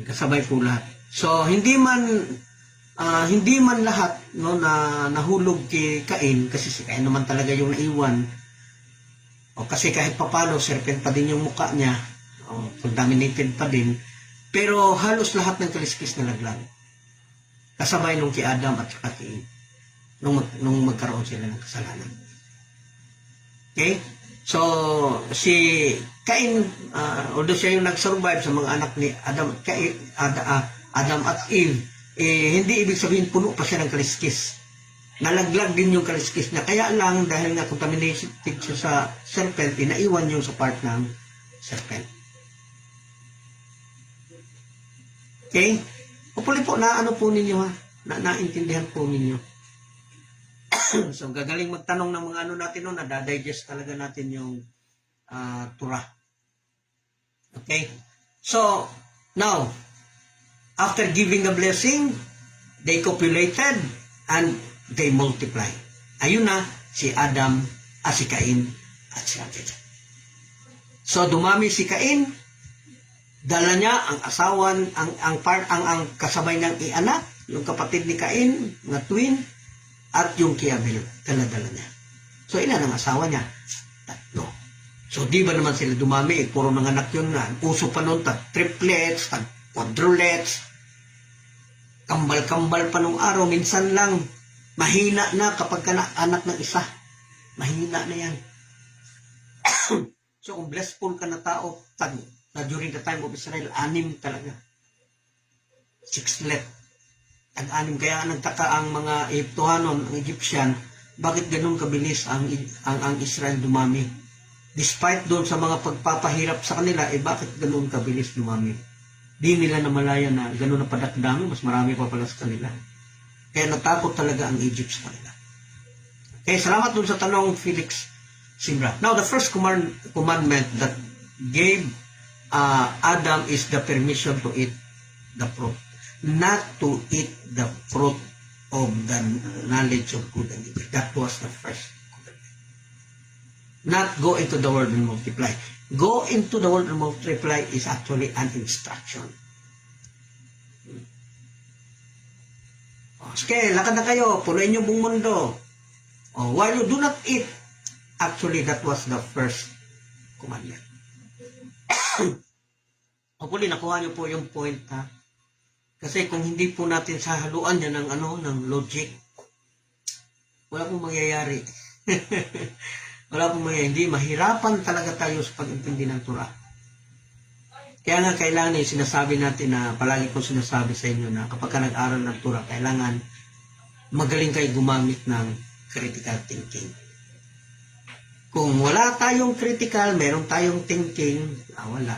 [SPEAKER 3] Kasabay po lahat. So, hindi man lahat no na nahulog kay Cain, kasi si Cain naman talaga yung naiwan. O kasi kahit papalo, serpent pa din yung mukha niya. O, contaminated pa din. Pero halos lahat ng kaliskis na naglag. Kasabay nung kay Adam at saka kay Eve. Nung magkaroon sila ng kasalanan. Okay? So, si Cain, although siya yung nag-survive sa mga anak ni Adam at Eve, hindi ibig sabihin puno pa siya ng kaliskis. Nalaglag din yung kaliskis niya. Kaya lang, dahil nga contaminated siya sa serpent, naiwan yung sa part ng serpent. Okay? Hopefully po, naano po ninyo ha? Naintindihan po ninyo. So, gagaling magtanong ng mga ano natin no, nadadigest talaga natin yung Torah. Okay? So, now, after giving the blessing, they copulated and they multiplied. Ayun na, si Adam, si Cain, at si Abel. So, dumami si Cain, dala niya ang asawan, ang kasabay ng ianak, yung kapatid ni Cain, na twin, at yung kay Abel, dala-dala niya. So, ilan ang asawa niya? 3. So, di ba naman sila dumami? Puro ng anak yun na. Uso pa noon, triplets, quadruplets, kambal-kambal pa nung araw. Minsan lang, mahina na kapag anak ng isa. Mahina na yan. So, kung blessful ka na tao, na during the time of Israel, 6 talaga. 6let. Tag-anim. Kaya nagtaka ang mga Egyptohanon, ang Egyptian, bakit ganun kabilis ang Israel dumami? Despite doon sa mga pagpapahirap sa kanila, bakit ganun kabilis dumami? Di nila namalayan na ganun na padakdami, mas marami pa pala sa kanila. Kaya natakot talaga ang Egypt sa kanila. Kaya salamat doon sa tanong, Felix Simbra. Now, the first commandment that gave Adam is the permission to eat the fruit. Not to eat the fruit of the knowledge of good and evil. That was the first commandment. Not go into the world and multiply. Go into the world and multiply is actually an instruction. Okay, lakad na kayo. Punuin yung buong mundo. While you do not eat, actually that was the first commandment. Hopefully, nakuha niyo po yung point, ha? Kasi kung hindi po natin sahaluan yan ng logic, wala pong mangyayari. Wala pong mangyayari. Hindi, mahirapan talaga tayo sa pag-intindi ng Torah. Kaya nga kailangan sinasabi natin na, palagi kong sinasabi sa inyo na kapag ka nag-aral ng Torah, kailangan magaling kayo gumamit ng critical thinking. Kung wala tayong critical, meron tayong thinking, wala.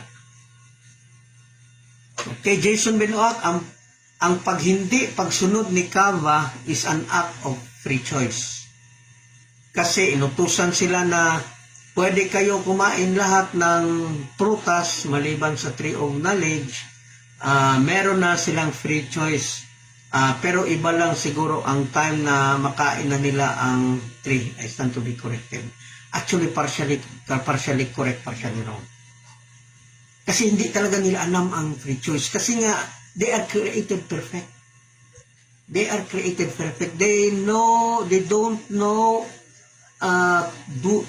[SPEAKER 3] Okay, Jason Benoak, ang pagsunod ni Kava is an act of free choice. Kasi inutusan sila na pwede kayo kumain lahat ng prutas maliban sa tree of knowledge. Meron na silang free choice. Pero iba lang siguro ang time na makain na nila ang tree. I stand to be corrected. Actually, partially correct, partially wrong. Kasi hindi talaga nila alam ang free choice. Kasi nga, they are created perfect. They are created perfect. They don't know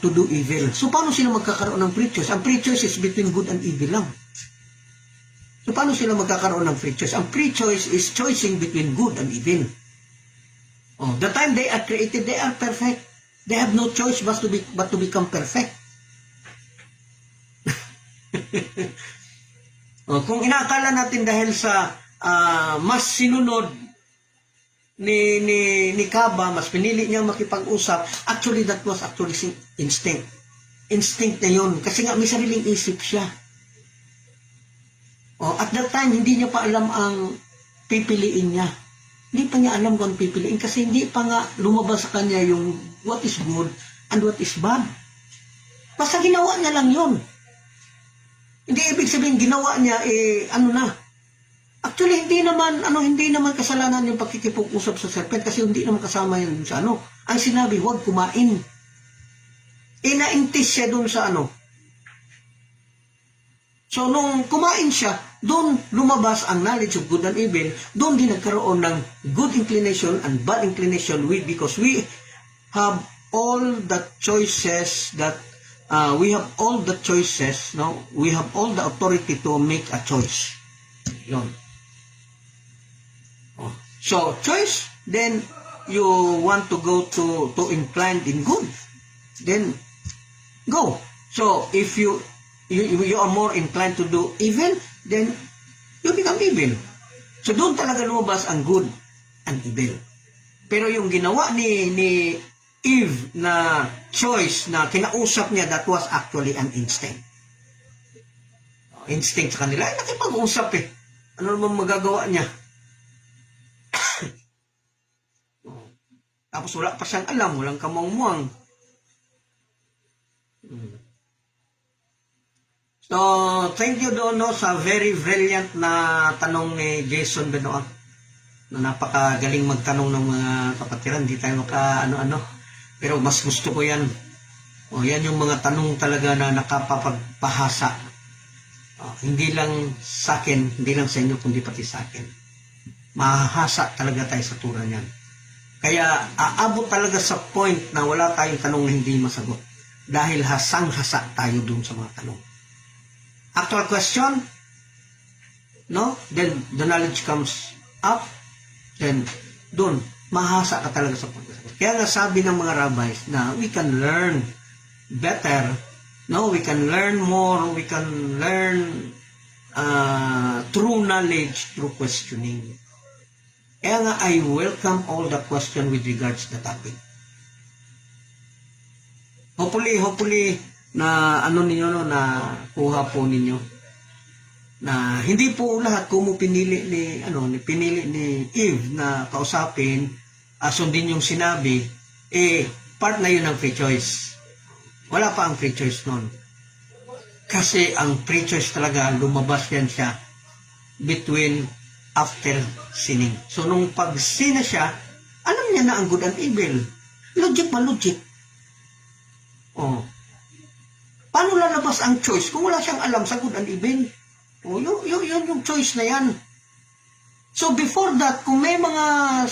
[SPEAKER 3] to do evil. So, paano sila magkakaroon ng free choice? Ang free choice is between good and evil lang. So, paano sila magkakaroon ng free choice? Ang free choice is choosing between good and evil. The time they are created, they are perfect. They have no choice but to become perfect. Kung inaakala natin dahil sa mas sinunod ni Kaba, mas pinili niya makipag-usap, actually that was actually instinct. instinct na yun. Kasi nga may sariling isip siya. At that time, hindi niya pa alam ang pipiliin niya. Hindi pa niya alam kung pipiliin kasi hindi pa nga lumabas sa kanya yung what is good and what is bad. Basta ginawa niya lang yun. Hindi ibig sabihin ginawa niya, Actually, hindi naman kasalanan yung pakikipag-usap sa serpent kasi hindi naman kasama yun sa ano. Ang sinabi, huwag kumain. Naintis siya dun sa ano. So, nung kumain siya, doon lumabas ang knowledge of good and evil. Doon din nagkaroon ng good inclination and bad inclination because we have all the choices that we have all the choices, no? We have all the authority to make a choice. Yun. So, choice, then you want to go to inclined in good. Then, go. So, if you are more inclined to do evil, then you become evil. So, doon talaga lumabas ang good and evil. Pero yung ginawa ni Eve na choice na kinausap niya, that was actually an instinct. Instinct sa kanila, nakipag-usap eh. Ano naman magagawa niya? Tapos wala pa siyang alam, walang kamangmuang. So, thank you doon sa very brilliant na tanong ni Jason Benoit. Na napakagaling magtanong ng mga kapatiran, hindi tayo ano-ano. Pero mas gusto ko yan. Yan yung mga tanong talaga na nakapapagpahasa. Hindi lang sa akin, hindi lang sa inyo, kundi pati sa akin. Mahahasa talaga tayo sa tura niyan. Kaya aabot talaga sa point na wala tayong tanong na hindi masagot. Dahil hasang-hasa tayo dun sa mga tanong. Actual question, no? Then the knowledge comes up. Then dun, mahasa ka talaga sa pagkasagot. Kaya nga sabi ng mga rabbis na we can learn better, no? We can learn more, we can learn true knowledge through questioning. Kaya nga, I welcome all the question with regards to the topic. Hopefully, na ano ninyo, no, na kuha po ninyo. Na hindi po lahat kung pinili ni Eve na kausapin, sundin yung sinabi, part na yun ng free choice. Wala pa ang free choice nun. Kasi ang free choice talaga, lumabas yan siya between after sinning. So, nung pag-sin na siya, alam niya na ang good and evil. Logic. Paano lalabas ang choice kung wala siyang alam sa good and evil? Yun yung choice na yan. So, before that, kung may mga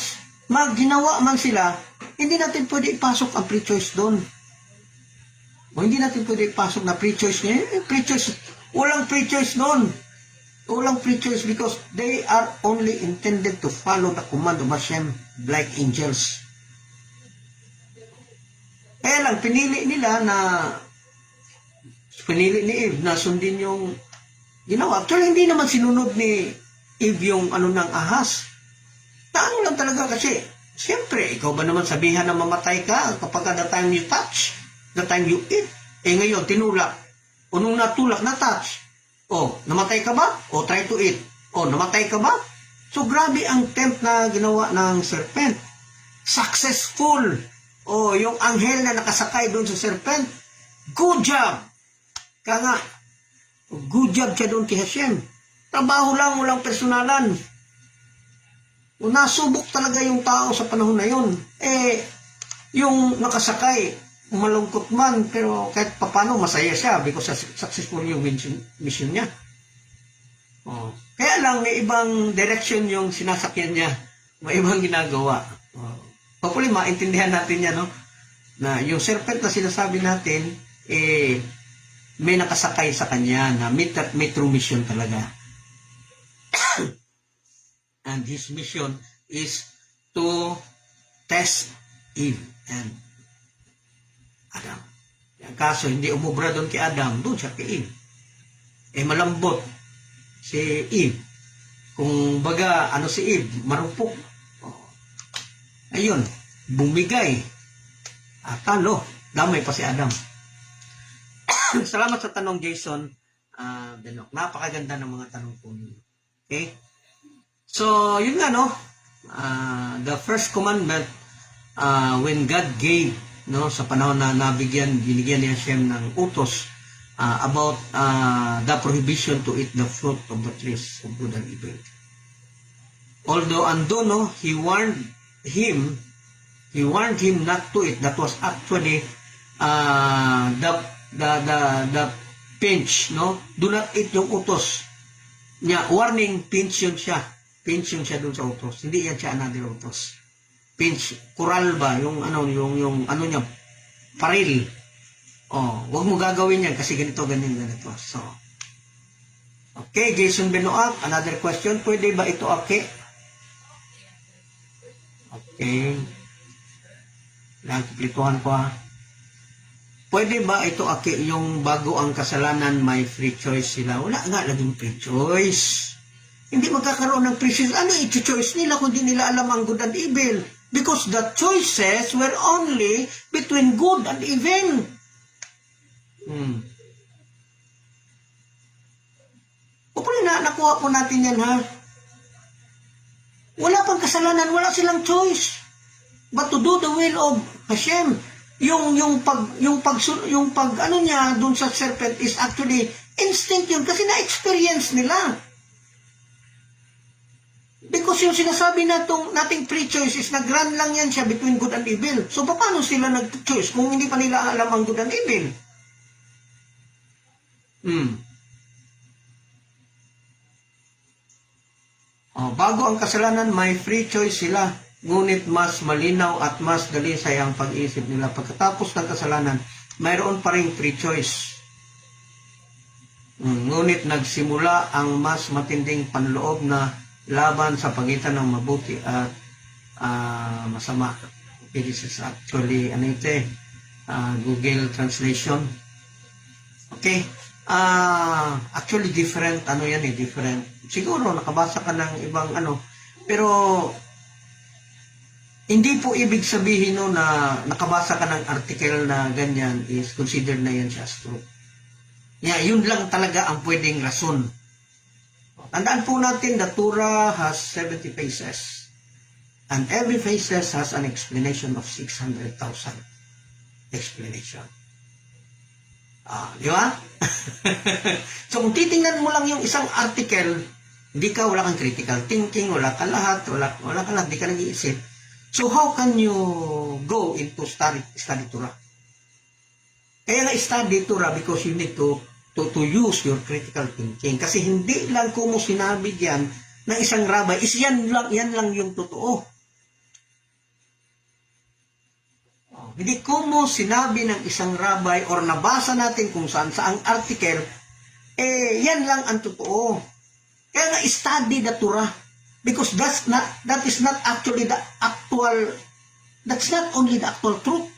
[SPEAKER 3] ginawa man sila, hindi natin pwede ipasok ang free choice doon. Hindi natin pwede ipasok na free choice niya. Free choice, walang free choice doon. Walang free choice because they are only intended to follow the command of Hashem like angels. Kaya lang, pinili ni Eve na sundin yung ginawa. Actually, hindi naman sinunod ni Eve yung ng ahas. Taano lang talaga kasi, siyempre, ikaw ba naman sabihan na mamatay ka kapag the time you touch, the time you eat. Ngayon, tinulak. O nung natulak, na-touch. Namatay ka ba? Try to eat. Namatay ka ba? So, grabe ang tempt na ginawa ng serpent. Successful. Yung anghel na nakasakay doon sa serpent. Good job. Kaya nga, good job siya doon kay Hashem. Trabaho lang, walang personalan. Nasubok talaga yung tao sa panahon na yun. Yung nakasakay, malungkot man, pero kahit papano masaya siya because successful yung mission niya. Kaya lang, may ibang direction yung sinasakyan niya. May ibang ginagawa. Hopefully, maintindihan natin yan, no? Na yung serpent na sinasabi natin, may nakasakay sa kanya na may true mission talaga. And his mission is to test Eve and Adam. Ang kaso, hindi umubra doon kay Adam, doon siya kay Eve. Malambot si Eve. Kung baga, si Eve, marupok. Ayun, bumigay. Damay pa si Adam. Salamat sa tanong, Jason. Benok. Napakaganda ng mga tanong po ninyo. Okay? So, yun nga, no? The first commandment, when God gave, no, sa panahon na binigyan niya Shem ng utos about the prohibition to eat the fruit of the trees of good and evil. Although ando, no, he warned him not to eat. That was actually the pinch, no? Do not eat yung utos niya. Warning, pinch yun siya. Pinch yun siya dun sa utos. Hindi yan siya another utos. Pinch, kural ba? Yung ano niya, paril. Huwag mo gagawin yan kasi ganito. So, okay, Jason Benoak, another question. Pwede ba ito okay? Okay. Nagkiplituhan ko ha. Pwede ba ito okay, yung bago ang kasalanan may free choice sila? Wala nga laging free choice. Hindi magkakaroon ng free choice. Ano i-choice nila kung di nila alam ang good and evil? Because the choices were only between good and evil. Pupuli na, nakuha po natin yan ha. Wala pang kasalanan, wala silang choice. But to do the will of Hashem, yung pag ano niya dun sa serpent is actually instinct yun kasi na-experience nila. Because yung sinasabi nating free choice is nag-run lang yan siya between good and evil. So paano sila nag-choice kung hindi pa nila alam ang good and evil? Bago ang kasalanan, may free choice sila. Ngunit mas malinaw at mas dalisay ang pag-iisip nila. Pagkatapos ng kasalanan, mayroon pa rin free choice. Ngunit nagsimula ang mas matinding panloob na laban sa pagitan ng mabuti at masama. Okay, this is actually, Google Translation. Okay. Actually different, different. Siguro nakabasa ka ng ibang pero hindi po ibig sabihin na nakabasa ka ng article na ganyan is considered na yan siya as true. Yun lang talaga ang pwedeng rason. Tandaan po natin, the Torah has 70 pages. And every phases has an explanation of 600,000 explanation. Di ba? So kung titingnan mo lang yung isang article, wala kang critical thinking, wala ka lahat, di ka nag-iisip. So how can you go into study Torah? Kaya nga study Torah because you need to use your critical thinking. Kasi hindi lang kung mo sinabi diyan ng isang rabbi, yan lang yung totoo. Hindi ko mo sinabi ng isang rabbi or nabasa natin kung saan sa ang article, yan lang ang totoo. Kaya nga study the Torah. Because that is not actually the actual, that's not only the actual truth.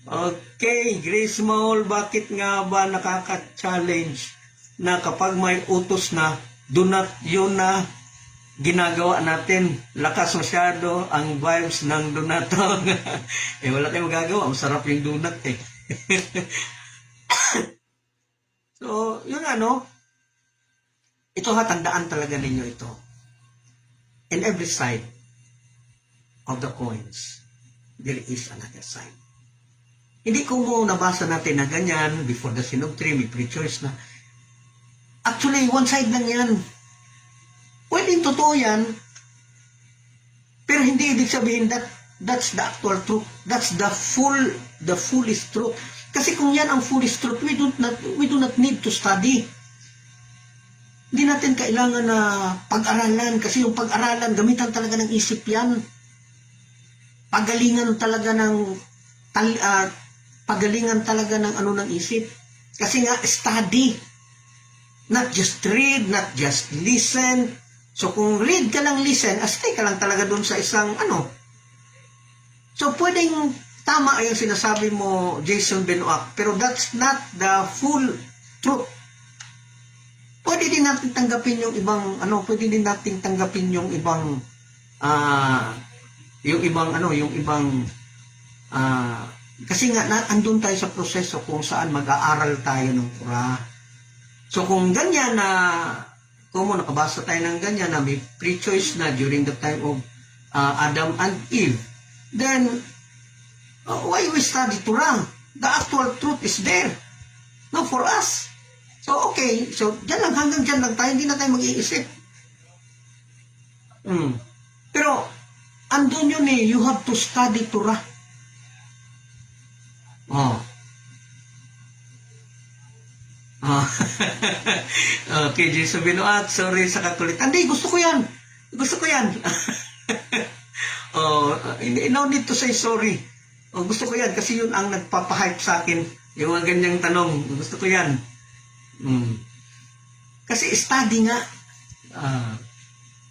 [SPEAKER 3] Okay, Grace Maul, bakit nga ba nakaka-challenge na kapag may utos na, do not yun na ginagawa natin? Lakas masyado ang vibes ng donatong. Wala tayong magagawa. Masarap yung donut eh. So, yun ito tandaan talaga ninyo ito. In every side of the coins, there is another side. Hindi ko mo nabasa natin na ganyan, before the sin of three, may pre-choice na. Actually, one side lang yan. Pwedeng totoo yan, pero hindi ibig sabihin that's the actual truth. That's the fullest truth. Kasi kung yan ang fullest truth, we do not need to study. Hindi natin kailangan na pag-aralan kasi yung pag-aralan, gamitan talaga ng isip yan. Pagalingan talaga ng ng isip. Kasi nga, study. Not just read, not just listen. So kung read ka lang, listen, stay ka lang talaga dun sa isang So pwedeng tama yung sinasabi mo, Jason Benoak, pero that's not the full truth. Pwede din natin tanggapin yung ibang Kasi nga, andun tayo sa proseso kung saan mag-aaral tayo ng Torah. So kung ganyan na, kung nakabasa tayo ng ganyan na may pre-choice na during the time of Adam and Eve, then why we study Torah? The actual truth is there. No, for us. So okay, so dyan lang, hanggang dyan lang tayo, hindi na tayo mag-iisip. Pero andun yun you have to study Torah. Okay, Jesus Binuat, sorry sa kakulitan. Hindi, gusto ko yan. Gusto ko yan. No need to say sorry. Gusto ko yan kasi yun ang nagpapahype sa akin. Yung mga ganyang tanong. Gusto ko yan. Kasi study nga.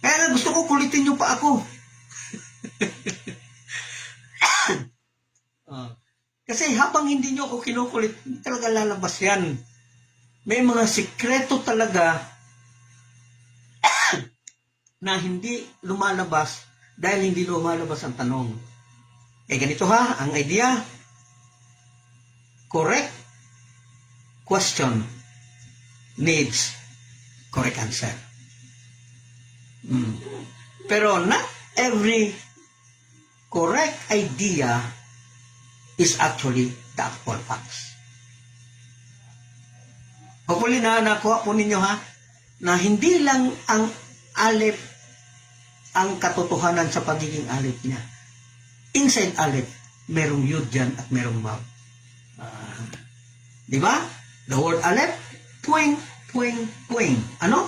[SPEAKER 3] Kaya nga gusto ko kulitin nyo pa ako. Kasi habang hindi nyo ako kinukulit, hindi talaga lalabas yan. May mga sikreto talaga na hindi lumalabas dahil hindi lumalabas ang tanong. Ganito ang idea. Correct question needs correct answer. Pero not every correct idea is actually the actual facts. Hopefully nakuha po ninyo na hindi lang ang alif ang katotohanan sa pagiging alif niya. Inside alif, merong yud dyan at merong vav. Di ba? The word alif, twing, twing, twing. Ano?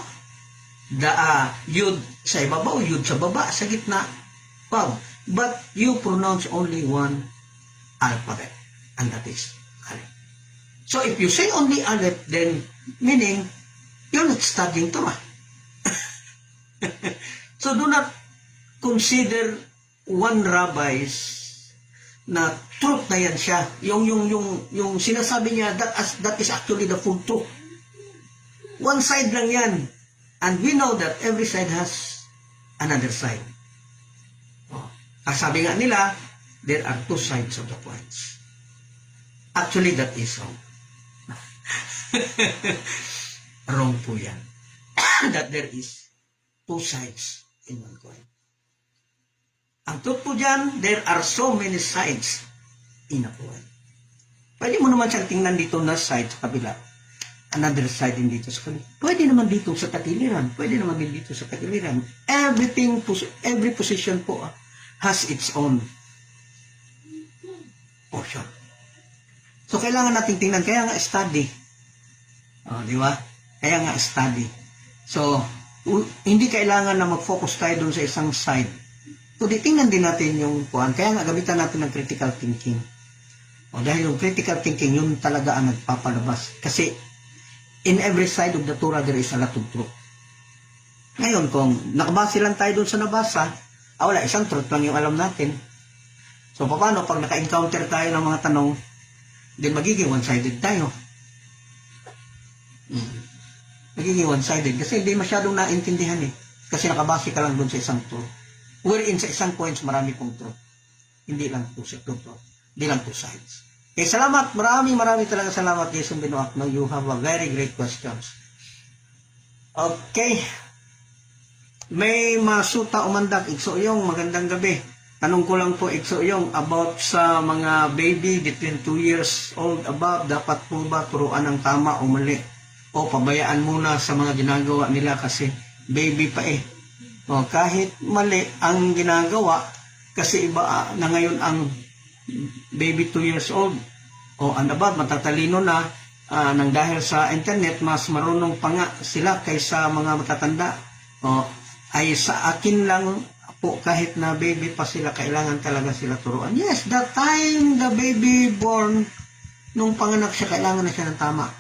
[SPEAKER 3] The yud sa ibabaw, yud sa baba, sa gitna, vav. But you pronounce only one alphabet, and that is alif. So if you say only alif, then meaning you're not studying Torah. So do not consider one rabbis na truth na yan siya. Yung sinasabi niya, that is actually the full truth. One side lang yan. And we know that every side has another side. Sabi nga nila, there are two sides of the coins. Actually, that is wrong. Wrong po yan. That there is two sides in one coin. Ang truth po dyan, there are so many sides in a coin. Pwede mo naman siyang tingnan dito na side sa kabila. Another side din dito sa kabila. Pwede naman dito sa tagiliran. Pwede naman din dito sa tagiliran. Every position po has its own portion. So, kailangan natin tingnan. Kaya nga study. Di ba? Kaya nga study. So, hindi kailangan na mag-focus tayo dun sa isang side. Kundi tingnan din natin yung kuhan. Kaya nga gamitan natin ng critical thinking. Dahil yung critical thinking, yun talaga ang nagpapalabas. Kasi, in every side of the Torah, there is a lot of truth. Ngayon, kung nakabase lang tayo dun sa nabasa, wala, isang truth lang yung alam natin. So, paano pag naka-encounter tayo ng mga tanong, then magiging one-sided tayo. Magiging one-sided. Kasi hindi masyadong naintindihan Kasi nakabase ka lang dun sa isang truth. Wherein sa isang coins, marami pong truth. Hindi lang two truth. Hindi lang two sides. Okay, salamat. Marami talaga salamat, Jason Binoak. No, you have a very great questions. Okay. May masuta umandak. Iksoyong, magandang gabi. Tanong ko lang po, Iksoyong, about sa mga baby between 2 years old above, dapat po ba turuan ng tama o mali? O pabayaan muna sa mga ginagawa nila kasi baby pa kahit mali ang ginagawa, kasi iba na ngayon ang baby 2 years old and above, matatalino na nang dahil sa internet, mas marunong pa nga sila kaysa mga matatanda. Ay sa akin lang po, kahit na baby pa sila, kailangan talaga sila turuan. Yes, the time the baby born, nung panganak siya, kailangan na siya ng tama.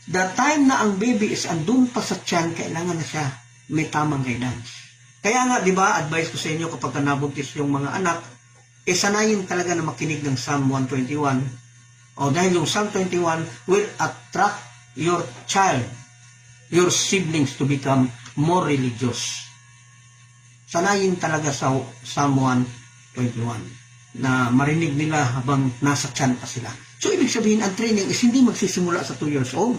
[SPEAKER 3] The time na ang baby is andun pa sa tiyan, kailangan na siya may tamang guidance. Kaya nga, di ba, advice ko sa inyo kapag nabuntis yung mga anak, sanayin talaga na makinig ng Psalm 121. Dahil yung Psalm 21 will attract your child, your siblings to become more religious. Sanayin talaga sa Psalm 121. na marinig nila habang nasa tiyan pa sila. So, ibig sabihin, ang training is hindi magsisimula sa 2 years old.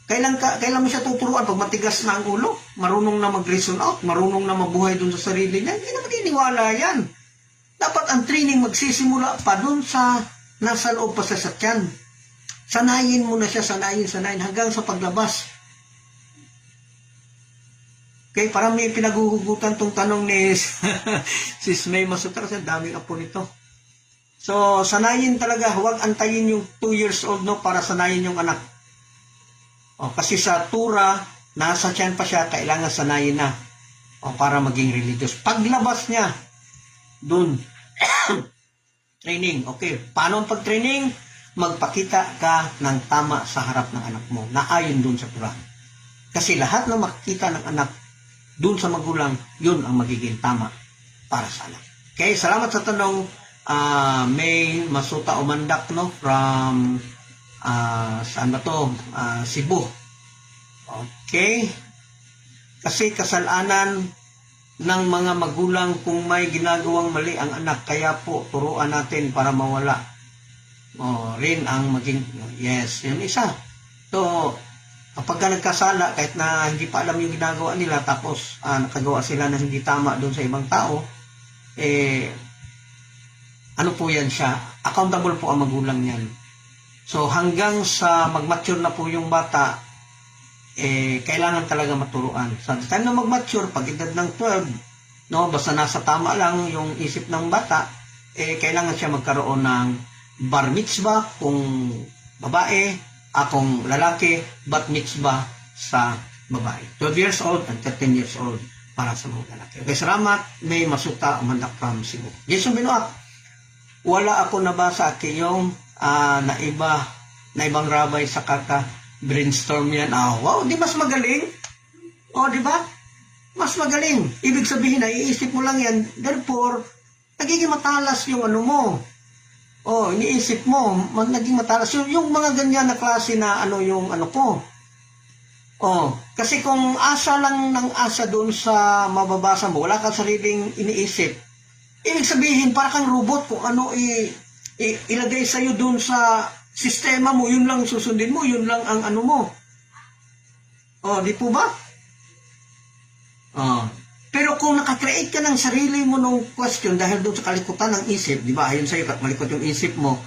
[SPEAKER 3] Kailan mo siya tuturuan pag matigas na ang ulo? Marunong na mag-reason out, marunong na mabuhay dun sa sarili niya. Hindi na maniniwala yan. Dapat ang training magsisimula pa dun sa nasa loob pa sa tiyan. Sanayin mo na siya, sanayin hanggang sa paglabas. Okay, parang may pinaguhugutan tong tanong ni Sis May Masutra, kasi daming apo nito. So, sanayin talaga, huwag antayin yung 2 years old, no, para sanayin yung anak. O, kasi sa tura, nasa tiyan pa siya, kailangan sanayin na. O, para maging religious. Paglabas niya, dun, training. Okay, paano ang pag-training? Magpakita ka ng tama sa harap ng anak mo, na ayon dun sa tura. Kasi lahat na makikita ng anak, dun sa magulang, yun ang magiging tama para sa anak. Okay, salamat sa tanong, May Masuta Umandak, no, from saan ba to? Cebu. Okay. Kasi kasalanan ng mga magulang kung may ginagawang mali ang anak, kaya po turuan natin para mawala rin ang maging, yes, yun isa. So, kapag ka nagkasala, kahit na hindi pa alam yung ginagawa nila, tapos nakagawa sila na hindi tama doon sa ibang tao, ano po yan siya? Accountable po ang magulang yan. So, hanggang sa mag-mature na po yung bata, kailangan talaga maturuan. Sa time na mag-mature, pag edad ng 12, no, basta nasa tama lang yung isip ng bata, kailangan siya magkaroon ng bar mitzvah kung babae, kung lalaki, bat mitzvah sa babae. 12 years old and 13 years old para sa mga lalaki. Okay, salamat. May Masuta Umandak from Cebu. Jason Binoak, wala ako nabasa yung na ibang rabay sa kaka brainstorm yan. Wow, di mas magaling? Di ba? Mas magaling. Ibig sabihin na iisip mo lang yan, therefore nagiging matalas yung ano mo. Iniisip mo, naging matalas yung mga ganyan na klase na yung ano ko. Kasi kung asa lang ng asa doon sa mababasa mo, wala kang sariling iniisip. Ibig sabihin, para kang robot, kung ano ilagay sa'yo doon sa sistema mo, yun lang susundin mo, yun lang ang ano mo. Di po ba? Pero kung nakakreate ka ng sarili mo ng question dahil doon sa kalikutan ng isip, di ba, ayon sa'yo, malikot yung isip mo,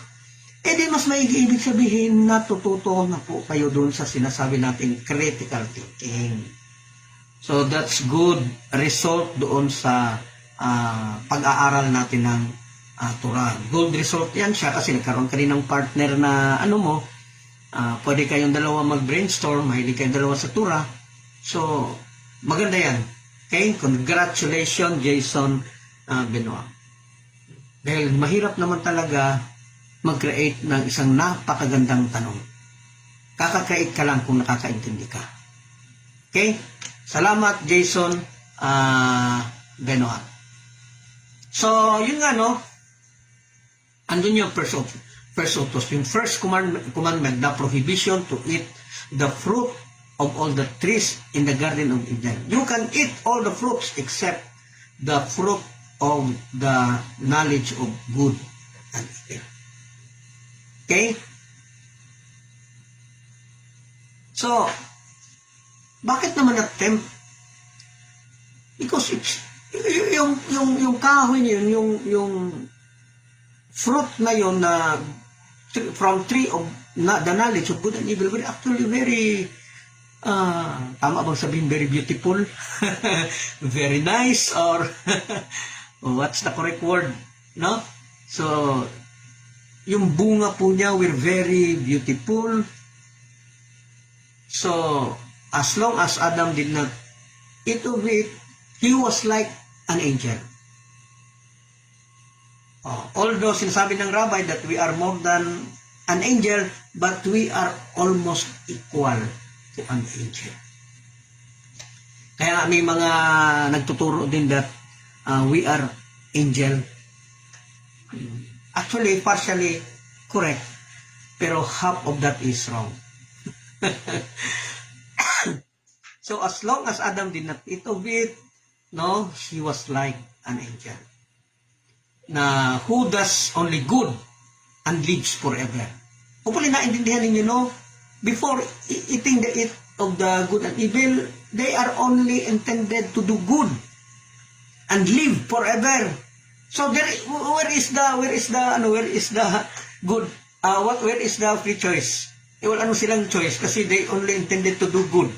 [SPEAKER 3] di mas ibig sabihin natututo na po kayo doon sa sinasabi nating critical thinking. So, that's good result doon sa pag-aaral natin ng Torah. Good result yan siya kasi nagkaroon ka rin ng partner na pwede kayong dalawa mag-brainstorm, mahilig kayong dalawa sa Torah. So, maganda yan. Okay, congratulations Jason Benoit. Dahil mahirap naman talaga mag-create ng isang napakagandang tanong. Kaka-create ka lang kung nakakaintindi ka. Okay? Salamat Jason Benoit. So, yun nga andun yung first utos. Yung first commandment, the prohibition to eat the fruit of all the trees in the garden of Eden. You can eat all the fruits except the fruit of the knowledge of good and evil. Okay? So, bakit naman attempt? Because it's yung kahoy niyon, yung fruit na yun na from tree of the knowledge of good and evil, were actually very tama bang sabihin very beautiful? Very nice, or what's the correct word? No? So, yung bunga po niya were very beautiful. So, as long as Adam did not eat of it, he was like an angel. Although sinasabi ng rabbi that we are more than an angel, but we are almost equal to an angel. Kaya may mga nagtuturo din that we are angel. Actually, partially correct, pero half of that is wrong. So as long as Adam did not eat of it, he was like an angel. na who does only good and lives forever. Hopefully naintindihan ninyo, no? Before eating the eat of the good and evil, they are only intended to do good and live forever. So where is the good? Where is the free choice? Wala silang choice kasi they only intended to do good.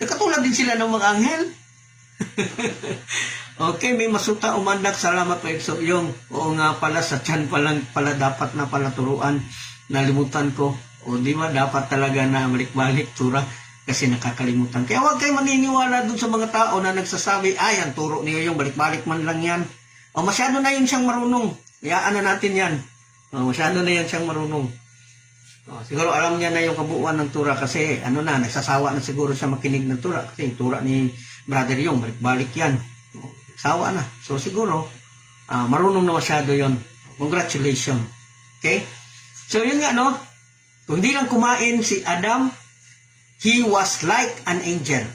[SPEAKER 3] Katulad din sila ng mga anghel. Okay, may masuta umandak. Salamat po, Exo. Yung, oo nga pala, sa tiyan pa lang pala dapat na pala turuan. Nalimutan ko. O di ba, dapat talaga na balik-balik tura kasi nakakalimutan. Kaya huwag kayo maniniwala dun sa mga tao na nagsasabi, ay, ang turo niyo yung balik-balik man lang yan. O masyado na yun siyang marunong. Iyaan na natin yan. O, masyado na yan siyang marunong. O, siguro alam niya na yung kabuuan ng tura kasi nagsasawa na siguro siya makinig ng tura kasi yung tura ni Brother Yung, balik-balik yan. O, sawa na. So siguro, marunong na masyado yon. Congratulations. Okay? So yun nga, no? Kung hindi lang kumain si Adam, he was like an angel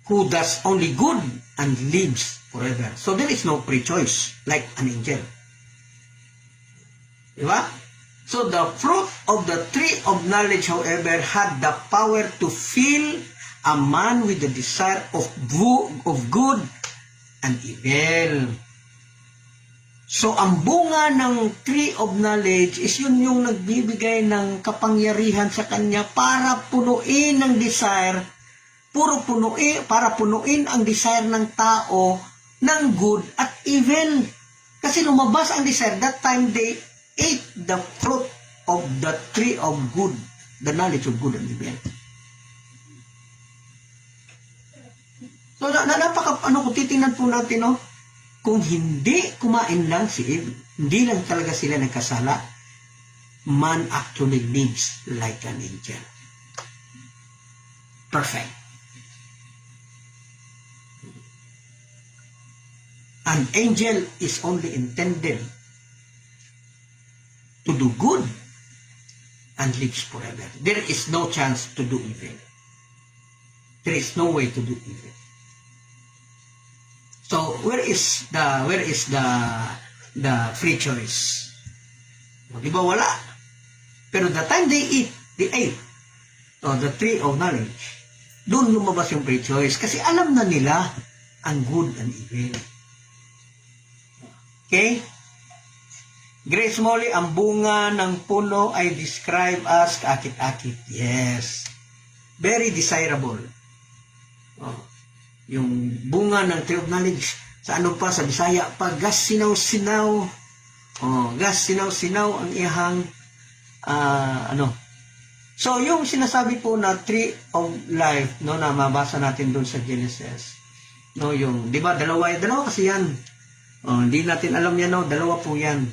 [SPEAKER 3] who does only good and lives forever. So there is no free choice like an angel. Diba? So the fruit of the tree of knowledge, however, had the power to fill a man with the desire of good and evil. So, ang bunga ng tree of knowledge is yun yung nagbibigay ng kapangyarihan sa kanya para punuin ang desire, para punuin ang desire ng tao ng good at evil. Kasi lumabas ang desire, that time they ate the fruit of the tree of good, the knowledge of good and evil. So, kung titingnan po natin, no? Kung hindi kumain lang si Eve, hindi lang talaga sila nagkasala, man actually lives like an angel. Perfect. An angel is only intended to do good and lives forever. There is no chance to do evil. There is no way to do evil. So where is the free choice? Di ba wala? Pero the time they ate the tree of knowledge, doon lumabas yung free choice kasi alam na nila ang good and evil. Okay? Grace Molly, ang bunga ng puno ay described as kaakit-akit. Yes. Very desirable. Yung bunga ng tree of knowledge, sa sa Bisaya pa, gas sinaw-sinaw. Gas sinaw-sinaw ang ihang, So, yung sinasabi po na tree of life, no, na mabasa natin doon sa Genesis, no, yung, di ba, dalawa kasi yan. Hindi natin alam yan, no, dalawa po yan.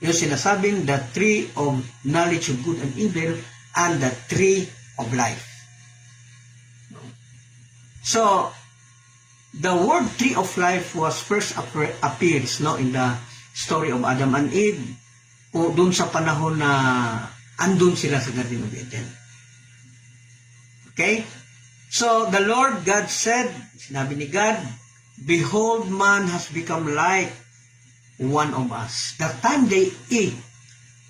[SPEAKER 3] Yung sinasabing the tree of knowledge of good and evil and the tree of life. So, the word tree of life was first appears, no, in the story of Adam and Eve, o dun sa panahon na andun sila sa Garden of Eden. Okay? So, the Lord God said, sinabi ni God, behold, man has become like one of us. The time they ate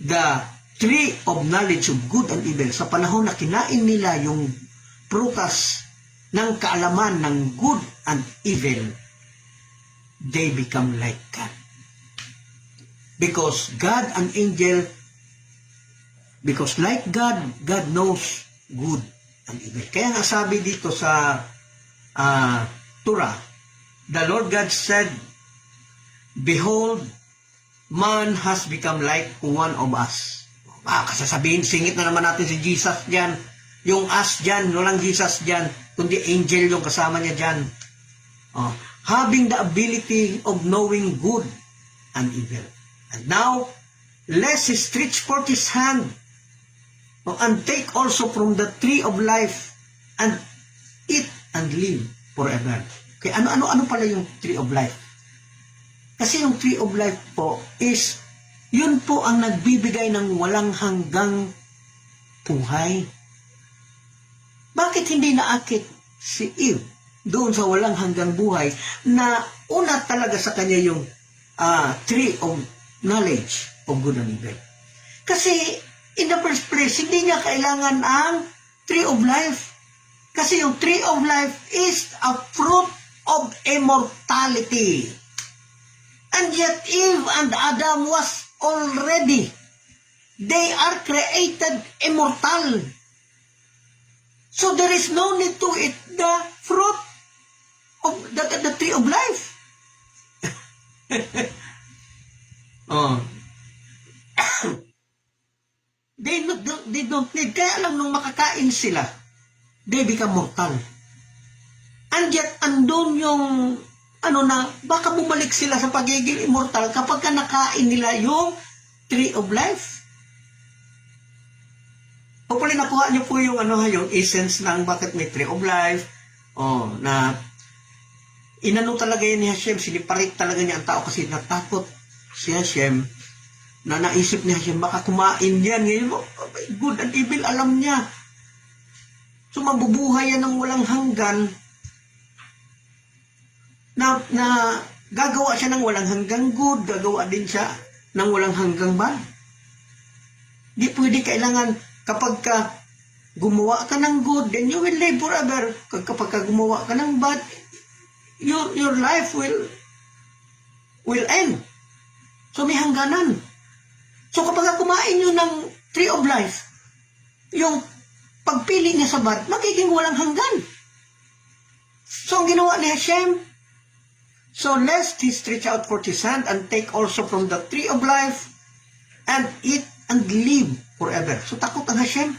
[SPEAKER 3] the tree of knowledge of good and evil, sa panahon na kinain nila yung prutas ng kaalaman ng good and evil, they become like God. Because God and angel, because like God, God knows good and evil. Kaya nga sabi dito sa Torah, the Lord God said, behold, man has become like one of us. Kasasabihin, singit na naman natin si Jesus dyan. Yung us dyan, walang Jesus dyan, kundi angel yung kasama niya dyan. Having the ability of knowing good and evil. And now, lest he stretch forth his hand and take also from the tree of life and eat and live forever. Okay, ano pala yung tree of life? Kasi yung tree of life po is, yun po ang nagbibigay ng walang hanggang buhay. Bakit hindi naakit si Eve doon sa walang hanggang buhay na una talaga sa kanya yung tree of knowledge of good and evil. Kasi, in the first place, hindi niya kailangan ang tree of life. Kasi yung tree of life is a fruit of immortality. And yet, Eve and Adam was already, they are created immortal. So there is no need to eat the fruit of the tree of life. Oh. They don't need. Kaya lang nung makakain sila, they become mortal. And yet, andun yung, baka bumalik sila sa pagiging immortal kapag nakain nila yung tree of life. Hopefully, nakuha niyo po yung, yung essence ng bakit may tree of life. Na inano talaga yan ni Hashem, siniparit talaga niya ang tao kasi natakot si Hashem, na naisip ni Hashem, baka kumain yan. Ngayon, good and evil, alam niya. So, mabubuhay yan ng walang hanggan, na gagawa siya ng walang hanggang good, gagawa din siya ng walang hanggang bad. Di pwede, kailangan kapag ka gumawa ka ng good, then you will live forever. Kapag ka gumawa ka ng bad, your life will end. So may hangganan. So kapag ka kumain nyo ng tree of life, yung pagpili niya sa bad, magiging walang hanggan. So ang ginawa ni Hashem, so lest he stretch out forth his hand and take also from the tree of life and eat and live forever. So takot ang Hashem.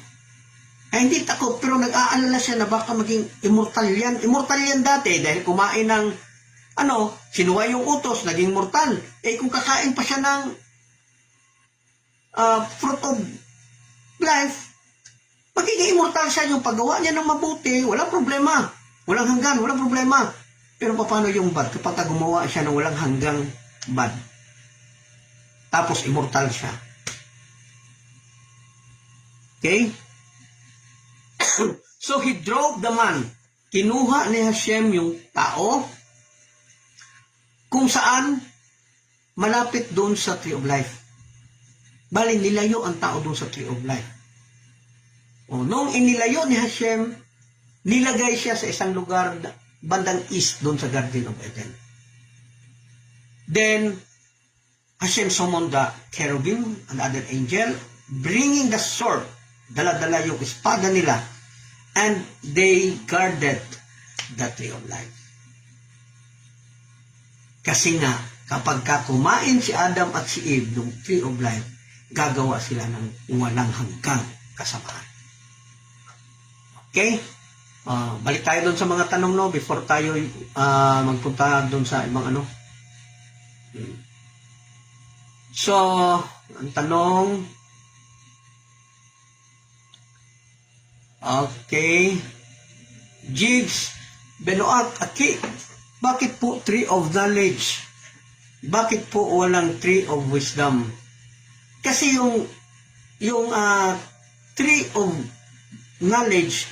[SPEAKER 3] Ay, hindi takot, pero nag-aalala siya na baka maging immortal yan. Immortal yan dati dahil kumain ng, sinuwa yung utos, naging mortal. Eh kung kakain pa siya ng fruit of life, magiging immortal siya. Yung paggawa niya ng mabuti, walang problema. Walang hanggan, walang problema. Pero paano yung bad? Kapag gumawa siya ng walang hanggang bad, tapos immortal siya. Okay? So he drove the man. Kinuha ni Hashem yung tao kung saan malapit doon sa tree of life. Bali, nilayo ang tao doon sa tree of life. Nung inilayo ni Hashem, nilagay siya sa isang lugar bandang east doon sa Garden of Eden. Then, Hashem summoned the cherubim and other angel, bringing the sword, dala-dala yung espada nila, and they guarded the tree of life. Kasi nga, kapag kumain si Adam at si Eve ng tree of life, gagawa sila ng walang hanggang kasamaan. Okay? Balik tayo doon sa mga tanong, before tayo magpunta doon sa ibang So, ang tanong, okay, Jigs Benoit Aki, bakit po tree of knowledge? Bakit po walang tree of wisdom? Kasi yung tree of knowledge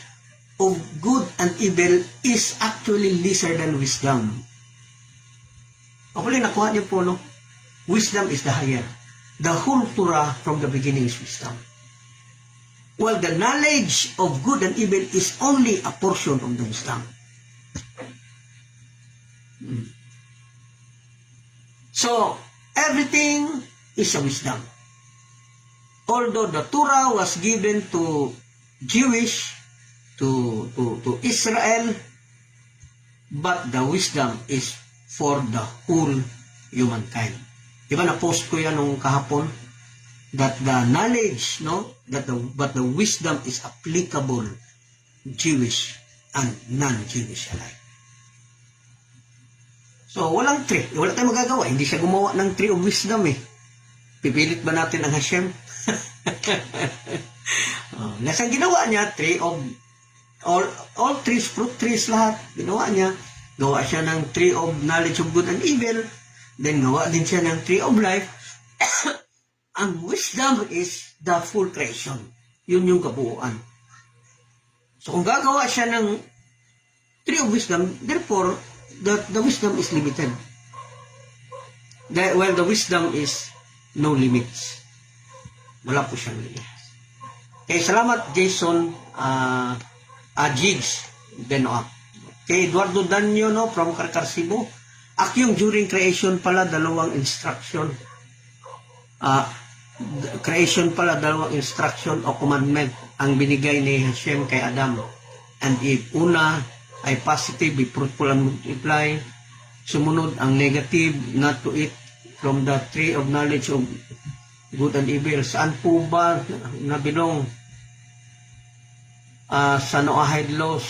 [SPEAKER 3] of good and evil is actually lesser than wisdom. Okay, nakuha niyo po, Wisdom is the higher. The whole Torah from the beginning is wisdom. Well, the knowledge of good and evil is only a portion of the wisdom. So, everything is a wisdom. Although the Torah was given to Jewish, to Israel, but the wisdom is for the whole humankind. Diba na-post ko yan nung kahapon, that the knowledge, but the wisdom is applicable Jewish and non-Jewish alike. So, walang tree. Wala tayong magagawa. Hindi siya gumawa ng tree of wisdom Pipilit ba natin ang Hashem? Nasaan ginawa niya? Tree of all trees, fruit trees, lahat. Ginawa niya. Gawa siya ng tree of knowledge of good and evil. Then gawa din siya ng tree of life. Ang wisdom is the full creation. Yun yung kabuuan. So kung gagawa siya ng tree of wisdom, therefore, the wisdom is limited. the wisdom is no limits. Wala po siyang limits. Okay, salamat Jason Jigs Benoit. Kay Eduardo Danyo, no, from Karkar, Cebu. Yung during creation pala, dalawang instruction. Creation pala, dalawang instruction o commandment ang binigay ni Hashem kay Adam and Eve. Una ay positive, be fruitful and multiply. Sumunod ang negative, not to eat from the tree of knowledge of good and evil. Saan po ba nabilong sa Noahide laws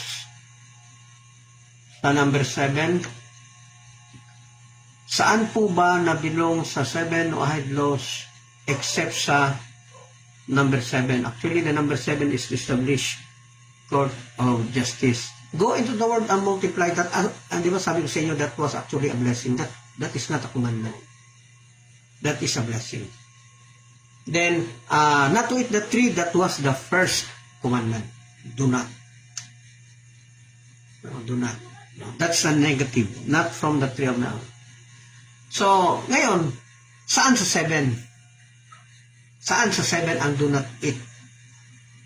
[SPEAKER 3] sa number 7? Saan po ba nabilong sa 7 Noahide laws except sa number 7? Actually, the number 7 is to establish court of justice. Go into the world and multiply that. And di ba sabi ko sa inyo, that was actually a blessing. That is not a commandment. That is a blessing. Then, not to eat the tree, that was the first commandment. Do not. No, do not. No, that's a negative. Not from the tree of knowledge. So, ngayon, saan sa 7? Saan sa 7 ang do not eat?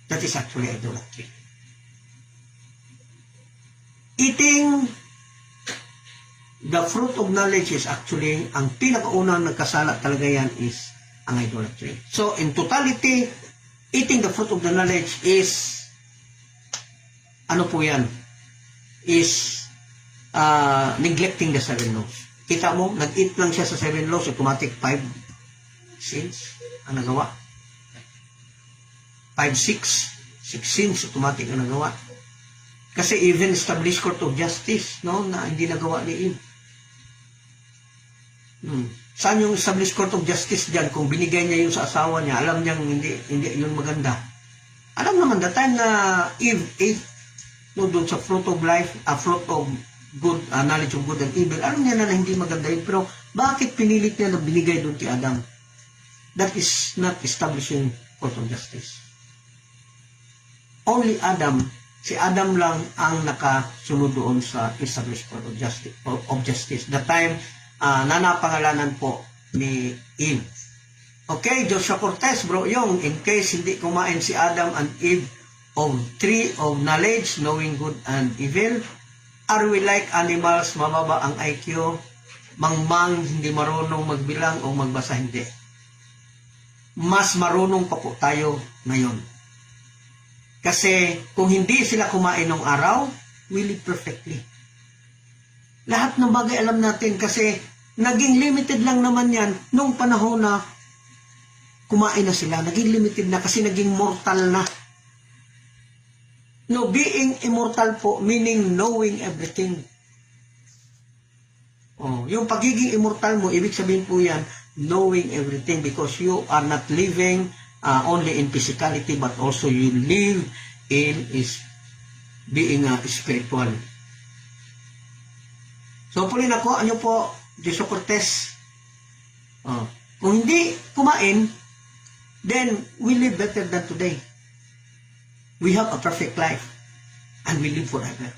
[SPEAKER 3] That is actually idolatry. Eating the fruit of knowledge is actually, ang pinakaunang nagkasala talaga yan is ang idolatry. So, in totality, eating the fruit of the knowledge is, ano po yan? Is neglecting the 7 laws. Kita mo, nag-eat lang siya sa 7 laws, automatic 5 sins ang nagawa. 5, 6 sins, automatic ang nagawa. Kasi even established court of justice, no, na hindi nagawa ni Eve. Saan yung established court of justice dyan? Kung binigay niya yung sa asawa niya, alam niyang hindi yun maganda. Alam naman, the time na Eve ate, no, doon sa fruit of life, fruit of good, knowledge of good and evil, alam niya na hindi maganda yun. Pero bakit pinilit niya na binigay doon kay Adam? That is not establishing court of justice. Only Adam, si Adam lang ang nakasunod doon sa established court of justice. The time nanapangalanan po ni Eve. Okay, Joshua Cortez, bro, yung in case hindi kumain si Adam and Eve of tree of knowledge, knowing good and evil, are we like animals, mababa ang IQ, mangmang, hindi marunong magbilang o magbasa, hindi. Mas marunong pa po tayo ngayon. Kasi kung hindi sila kumain ng araw, we live perfectly. Lahat ng bagay alam natin kasi naging limited lang naman yan nung panahon na kumain na sila. Naging limited na kasi naging mortal na. No, being immortal po, meaning knowing everything. Yung pagiging immortal mo, ibig sabihin po yan, knowing everything because you are not living only in physicality but also you live in being spiritual. So, puli na po, ano po, Joshua Cortez, kung hindi kumain, then we live better than today. We have a perfect life and we live forever.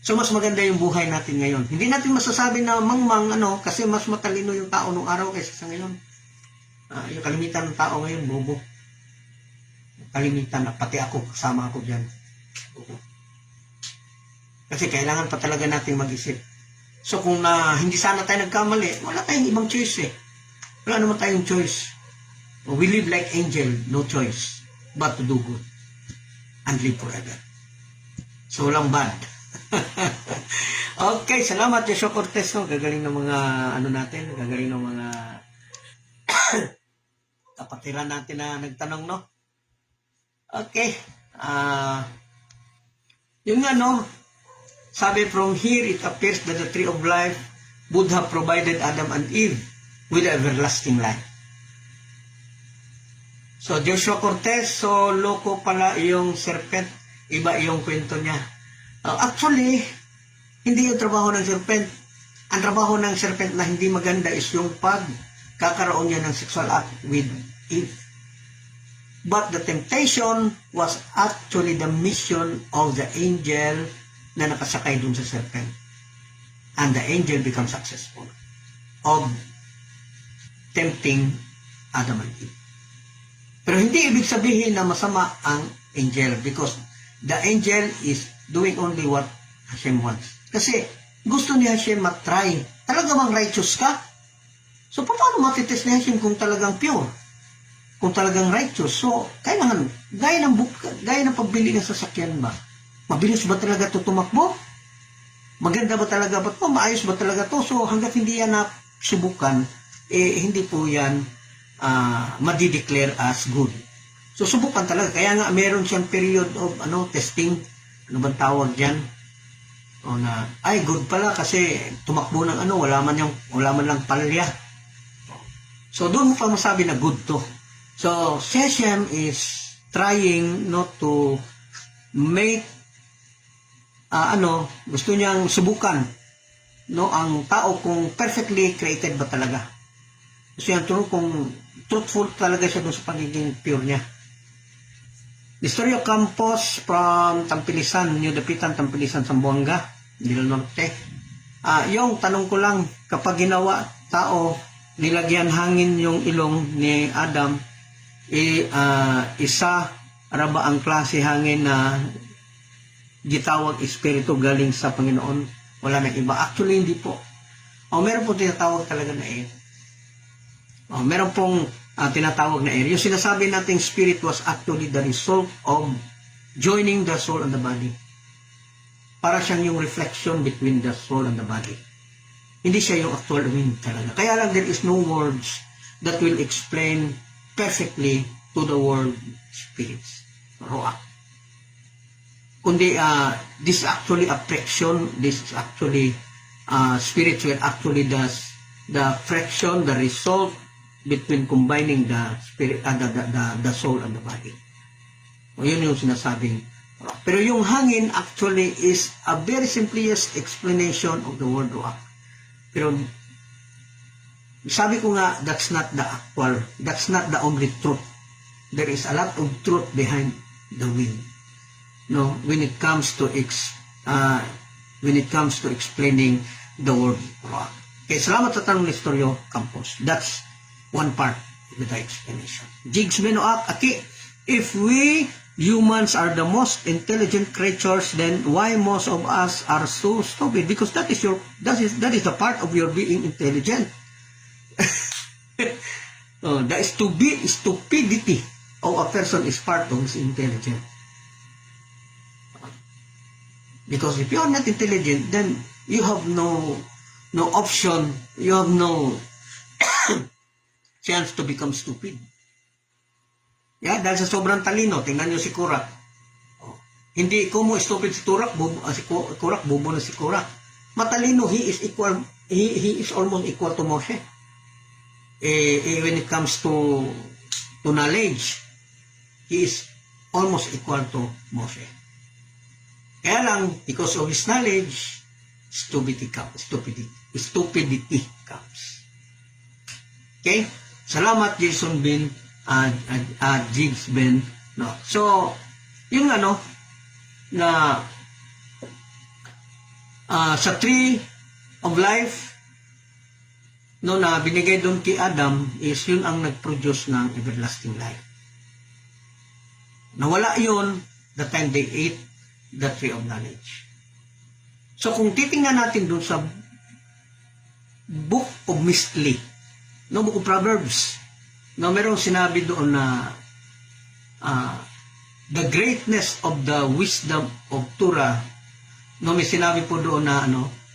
[SPEAKER 3] So, mas maganda yung buhay natin ngayon. Hindi natin masasabi na mangmang, kasi mas matalino yung tao nung araw kaysa sa ngayon. Yung kalimitan ng tao ngayon, bobo. Kalimitan, pati ako, kasama ako dyan. Bobo. Kasi kailangan pa talaga natin mag-isip. So kung hindi sana tayo nagkamali, wala tayong ibang choice eh. Wala naman tayong choice. We live like angel, no choice but to do good and live forever. So walang bad. Okay, salamat Joshua Cortez. No? Gagaling ng mga natin, gagaling ng mga kapatiran natin na nagtanong, no? Okay. Yung sabi from here, it appears that the tree of life would have provided Adam and Eve with everlasting life. So, Joshua Cortez, so loko pala yung serpent. Iba yung kwento niya. Actually, hindi yung trabaho ng serpent. Ang trabaho ng serpent na hindi maganda is yung pagkakaroon niya ng sexual act with Eve. But the temptation was actually the mission of the angel na nakasakay dun sa serpent. And the angel becomes successful of tempting Adam and Eve. Pero hindi ibig sabihin na masama ang angel because the angel is doing only what Hashem wants. Kasi gusto ni Hashem matry. Talaga bang righteous ka? So paano matitest ni Hashem kung talagang pure? Kung talagang righteous? So kailangan, gaya ng pagbili ng sasakyan ba? Mabilis ba talaga ito tumakbo? Maganda ba talaga ba ito? Maayos ba talaga ito? So hanggat hindi yan subukan, hindi po yan madideclare as good. So subukan talaga. Kaya nga meron siyang period of testing. Ano bang tawag diyan? O na ay good pala kasi tumakbo ng wala man lang palya. So doon mo pa masabi na good to. So Hashem is trying not to make gusto niyang subukan ang tao kung perfectly created ba talaga. Gusto niyang kung truthful talaga siya doon sa pagiging pure niya. Listorio Campos from Tampilisan, New Dapitan, Tampilisan, Zamboanga, Del Norte. Yung tanong ko lang, kapag ginawa tao, nilagyan hangin yung ilong ni Adam, isa ba ang klase hangin na gitawag espiritu galing sa Panginoon? Wala nang iba. Actually, hindi po. Meron po tinatawag talaga na air. Meron pong tinatawag na air. Yung sinasabi nating spirit was actually the result of joining the soul and the body. Para siyang yung reflection between the soul and the body. Hindi siya yung actual wind talaga. Kaya lang there is no words that will explain perfectly to the word spirits. Roak. Kundi this is actually a friction, this is actually spiritual, actually the friction, the result between combining the spirit, the soul and the body. Yun yung sinasabing. Pero yung hangin actually is a very simplest explanation of the word ruach. Pero sabi ko nga, that's not the only truth. There is a lot of truth behind the wind. No, when it comes to explaining the word ruach. Okay, salamat sa tanong ni Listorio Campos. That's one part of the explanation. Jigs Benoak, if we humans are the most intelligent creatures, then why most of us are so stupid? Because that is the part of your being intelligent. The stupidity of a person is part of his intelligence. Because if you are not intelligent, then you have no option, you have no chance to become stupid. Yeah, dahil sa sobrang talino, tingnan nyo si Kurak. Hindi ko mo stupid si Kurak, bobo na si Kurak. Matalino, he is almost equal to Moshe. When it comes to knowledge, he is almost equal to Moshe. Kaya lang, because of his knowledge, stupidity comes. Okay? Salamat, Jason Ben, Jigs Ben. No. So, yung na sa tree of life, na binigay doon kay Adam, is yun ang nag-produce ng everlasting life. Nawala yun the time they ate the tree of knowledge. So kung titingnan natin doon sa Book of Mystery, Book of Proverbs, merong sinabi doon na the greatness of the wisdom of Torah, may sinabi po doon na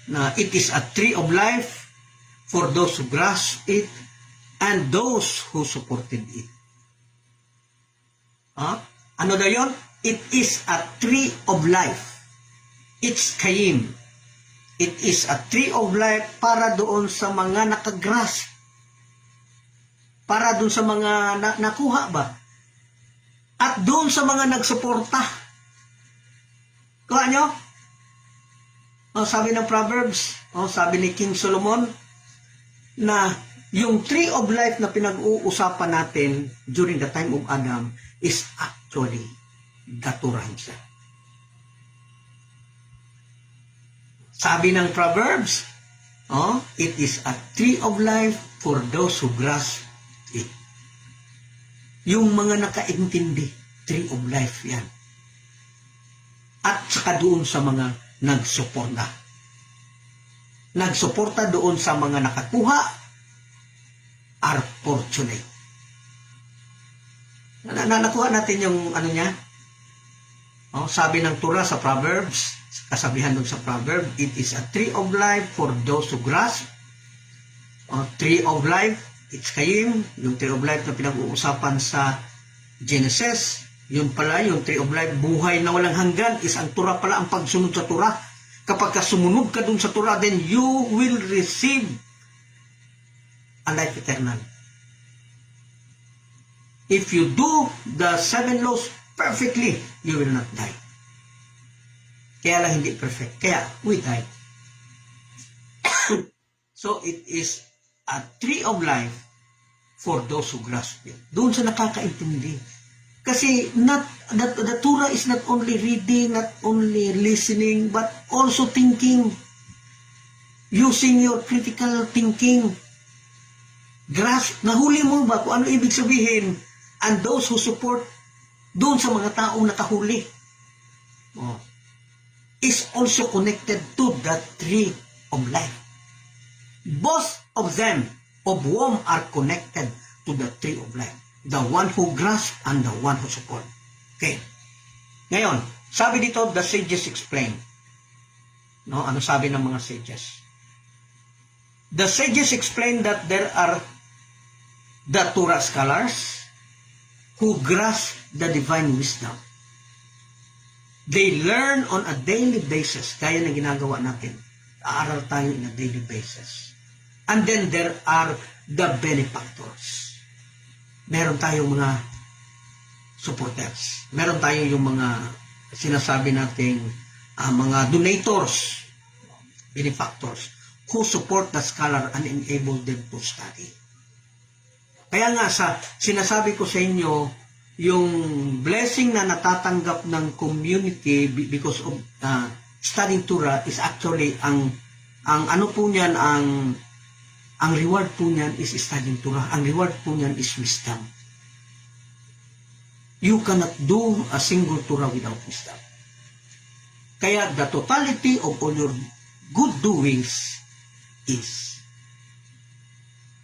[SPEAKER 3] na it is a tree of life for those who grasp it and those who supported it. Ano daw yun? It is a tree of life. It's Kayim. It is a tree of life para doon sa mga nakagrasp. Para doon sa mga nakuha ba? At doon sa mga nagsuporta. Kuha nyo? Sabi ng Proverbs, sabi ni King Solomon, na yung tree of life na pinag-uusapan natin during the time of Adam is actually the Torah himself. Sabi ng Proverbs, it is a tree of life for those who grasp it. Yung mga nakaintindi, tree of life yan. At saka doon sa mga nagsuporta. Nagsuporta doon sa mga nakakuha are fortunate. Nakuha natin yung ano niya. Sabi ng Torah sa Proverbs, kasabihan doon sa Proverb, it is a tree of life for those who grasp. Tree of life, it's kayim, yung tree of life na pinag-uusapan sa Genesis. Yun pala, yung tree of life, buhay na walang hanggan, is ang Torah pala, ang pagsunod sa Torah. Kapag sumunod ka dun sa Torah, then you will receive a life eternal. If you do the 7 laws perfectly, you will not die. Kaya lang hindi perfect. Kaya we die. So it is a tree of life for those who grasp it. Doon sa nakakaintindi. Kasi the Torah is not only reading, not only listening, but also thinking. Using your critical thinking. Grasp, nahuli mo ba kung ano ibig sabihin? And those who support doon sa mga taong nakahuli is also connected to the tree of life. Both of them, of whom are connected to the tree of life. The one who grasp and the one who support. Okay. Ngayon, sabi dito, the sages explain. Ano sabi ng mga sages? The sages explain that there are the Torah scholars who grasp the divine wisdom. They learn on a daily basis. Kaya na ginagawa natin. Aaral tayo in a daily basis. And then there are the benefactors. Meron tayong mga supporters. Meron tayong yung mga sinasabi nating mga donators, benefactors, who support the scholar and enable them to study. Kaya nga sinasabi ko sa inyo, yung blessing na natatanggap ng community because of studying Torah is actually ang ano po niyan, ang reward po niyan is studying Torah. Ang reward po niyan is wisdom. You cannot do a single Torah without wisdom. Kaya the totality of all your good doings is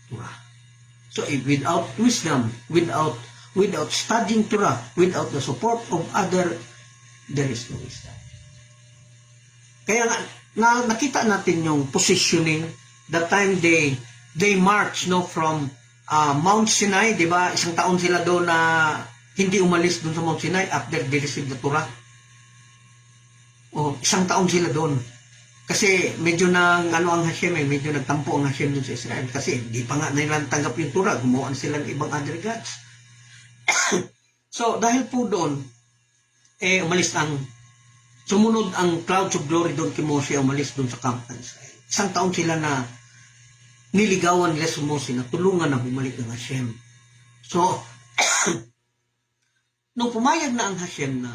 [SPEAKER 3] Torah. So if without wisdom, without studying Torah, without the support of other, there is no wisdom. Kaya nakita natin yung positioning, the time they march from Mount Sinai, di ba? Isang taon sila doon na hindi umalis doon sa Mount Sinai after they received the Torah. Isang taon sila doon. Kasi medyo ang Hashem, medyo nagtampo ang Hashem doon sa Israel. Kasi di pa nga nila tanggap yung Torah, gumawa sila ng ibang other gods. So, dahil po doon, sumunod ang clouds of glory doon kay Moses, umalis doon sa camp ng Israel. Isang taon sila na niligawan nila si Moses na tulungan na bumalik ng Hashem. So, nung pumayag na ang Hashem na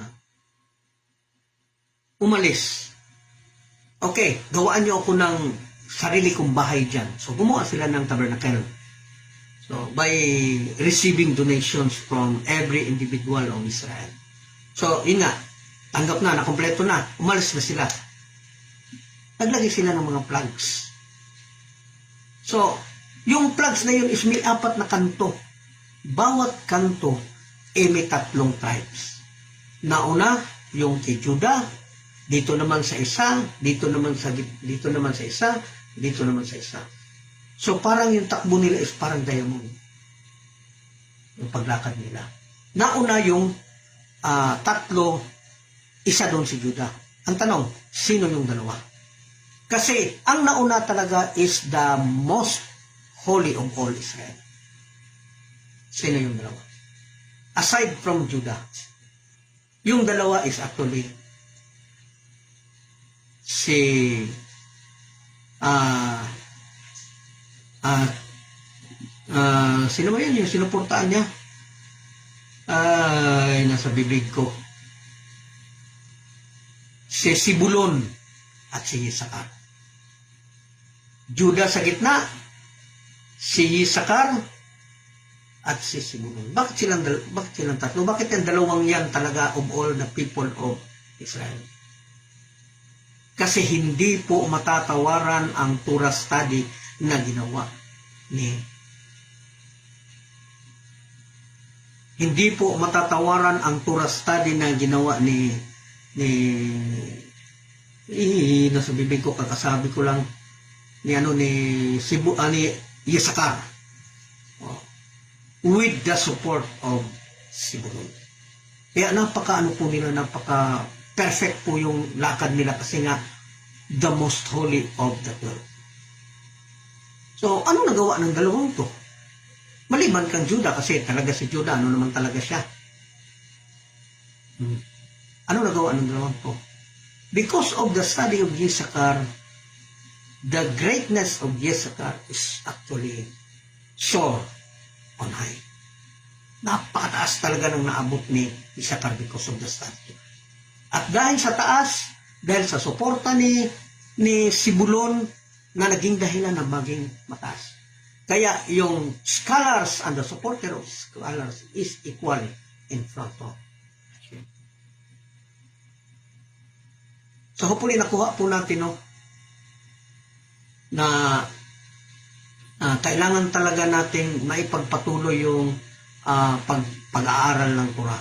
[SPEAKER 3] umalis, okay, gawaan niyo ako ng sarili kong bahay dyan. So, gumawa sila ng tabernacle. So, by receiving donations from every individual of Israel. So, yun nga, tanggap na, nakompleto na, umalis na sila. Naglagay sila ng mga plugs. So, yung plugs na yun is may 4 na kanto. Bawat kanto may 3 tribes. Nauna, yung kay Judah, dito naman sa isa, dito naman sa isa, dito naman sa isa. So parang yung takbo nila is parang diamond. Yung paglakad nila. Nauna yung 3, isa doon si Judah. Ang tanong, sino yung dalawa? Kasi ang nauna talaga is the most holy of all Israel. Sino yung dalawa? Aside from Judah, yung dalawa is actually sino ba yan? Yung sinuportaan niya? Ay, nasa bibig ko. Si Sibulon at si Isakar. Judah sa gitna, si Isakar at si Zebulun. Bakit silang tatlo? Bakit yung dalawang yan talaga of all the people of Israel? Kasi hindi po matatawaran ang Torah study na ginawa ni hindi po matatawaran ang Torah study na ginawa ni nasa bibig ko, kakasabi ko lang ni Isakar, with the support of Zebulun. Kaya napaka perfect po yung lakad nila kasi nga the most holy of the 12. So, ano nagawa ng dalawang to? Maliban kang Judah, kasi talaga si Judah, ano naman talaga siya? Ano nagawa ng dalawang to? Because of the study of Isakar, the greatness of Isakar is actually soar on high. Napakataas talaga ng naabot ni Isakar because of the study. At dahil sa taas, dahil sa suporta ni Zebulun na naging dahilan na maging mataas. Kaya yung scholars and the supporter of scholars is equal in front of. So hopefully nakuha po natin na kailangan talaga nating maipagpatuloy yung pag-aaral ng Torah.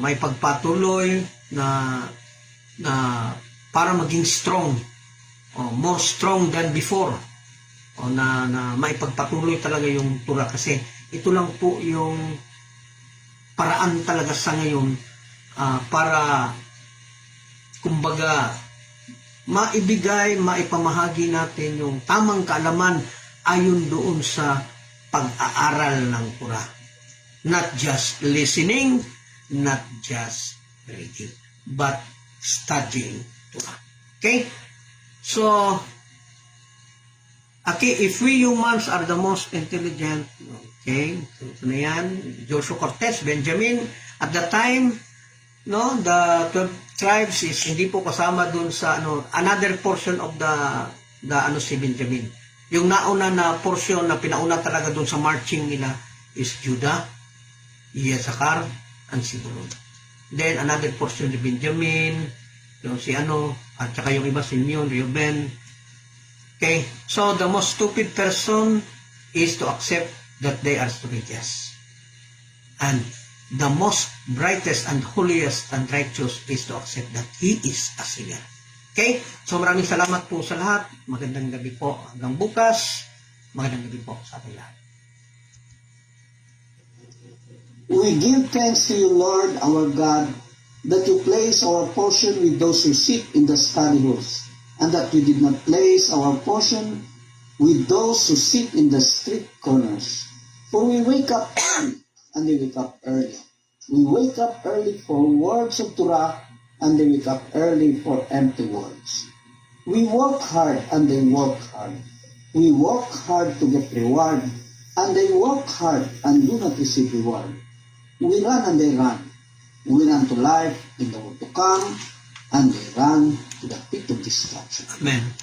[SPEAKER 3] May pagpatuloy na para maging strong, more strong than before, na maipagpatuloy talaga yung Torah, kasi ito lang po yung paraan talaga sa ngayon para kumbaga maipamahagi natin yung tamang kaalaman ayon doon sa pag-aaral ng Torah. Not just listening, not just reading, but studying Torah. Okay? So, if we humans are the most intelligent, okay, so ito na yan, Joshua Cortez, Benjamin, at the time, the 12 tribes is hindi po kasama dun sa another portion of the si Benjamin. Yung nauna na portion na pinauna talaga dun sa marching nila is Judah, Isakar, and Zebulun. Then another portion ni Benjamin, yung at saka yung iba Simeon, Reuben. Okay, so the most stupid person is to accept that they are religious. And the most brightest and holiest and righteous is to accept that he is a sinner. Okay? So maraming salamat po sa lahat. Magandang gabi po. Hanggang bukas. Magandang gabi po sa ating lahat.
[SPEAKER 1] We give thanks to you, Lord, our God, that you place our portion with those who sit in the study halls, and that you did not place our portion with those who sit in the street corners. For we wake up early, and they wake up early. We wake up early for words of Torah, and they wake up early for empty words. We work hard, and they work hard. We work hard to get reward, and they work hard and do not receive reward. We run and they run. We run to life in the world to come, and they run to the pit of destruction.
[SPEAKER 3] Amen.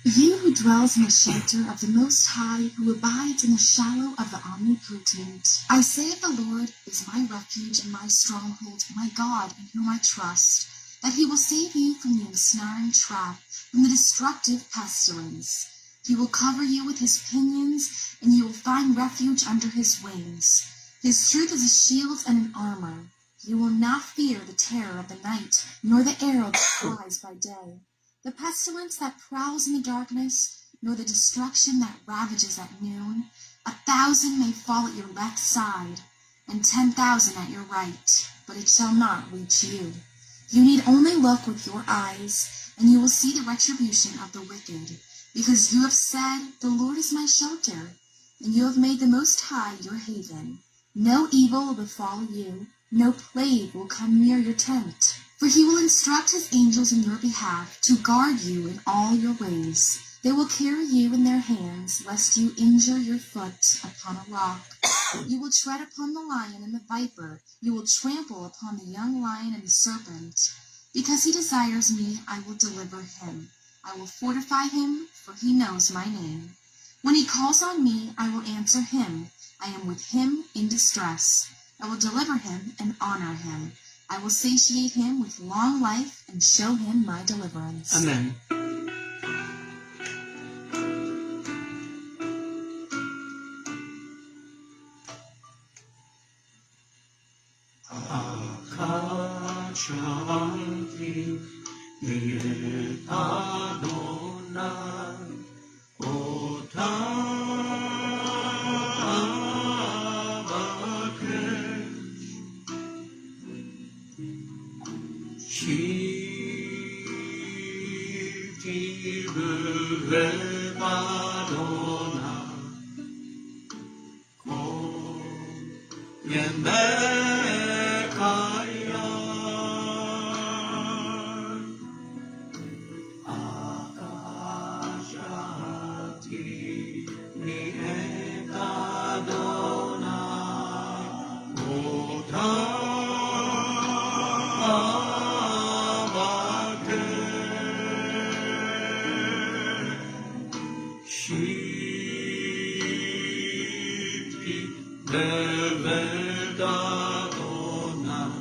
[SPEAKER 4] You who dwells in the shelter of the Most High, who abides in the shadow of the Omnipotent. I say of the Lord is my refuge and my stronghold, my God in whom I trust, that he will save you from the ensnaring trap, from the destructive pestilence. He will cover you with his pinions, and you will find refuge under his wings. His truth is a shield and an armor. You will not fear the terror of the night, nor the arrow that flies by day, the pestilence that prowls in the darkness, nor the destruction that ravages at noon. 1,000 may fall at your left side, and 10,000 at your right, but it shall not reach you. You need only look with your eyes, and you will see the retribution of the wicked, because you have said, the Lord is my shelter, and you have made the Most High your haven. No evil will befall you, no plague will come near your tent. For he will instruct his angels in your behalf to guard you in all your ways. They will carry you in their hands, lest you injure your foot upon a rock. You will tread upon the lion and the viper. You will trample upon the young lion and the serpent. Because he desires me, I will deliver him. I will fortify him, for he knows my name. When he calls on me, I will answer him. I am with him in distress. I will deliver him and honor him. I will satiate him with long life and show him my deliverance.
[SPEAKER 3] Amen. Akashanti Miret Adonai Otavakesh Shivti Bevet Adonai Yemekaya Akashanti Nihet Adonai Otavakesh Shivti Bevet Adonai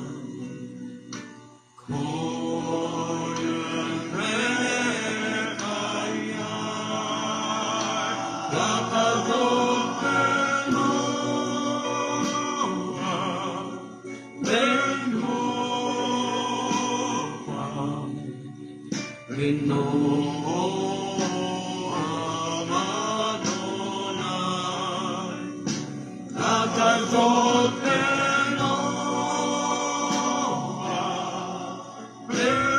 [SPEAKER 3] Koyemekaya Lakazot Benoam Adonai Lakazot Benoam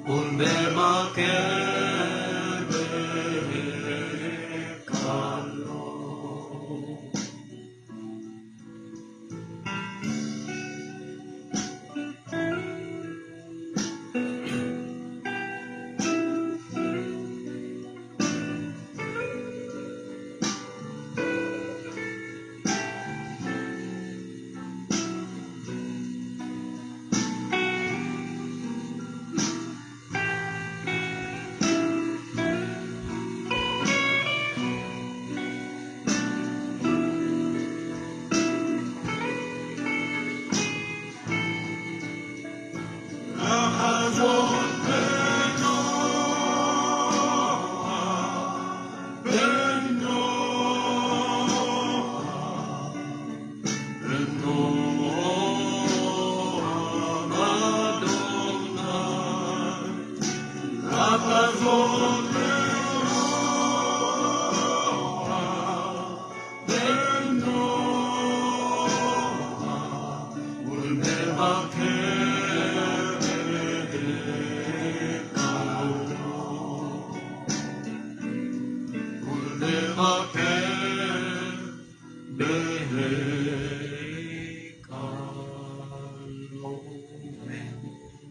[SPEAKER 3] Ulmemaker Bekalo.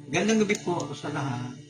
[SPEAKER 3] Gandang gabi po sa lahat.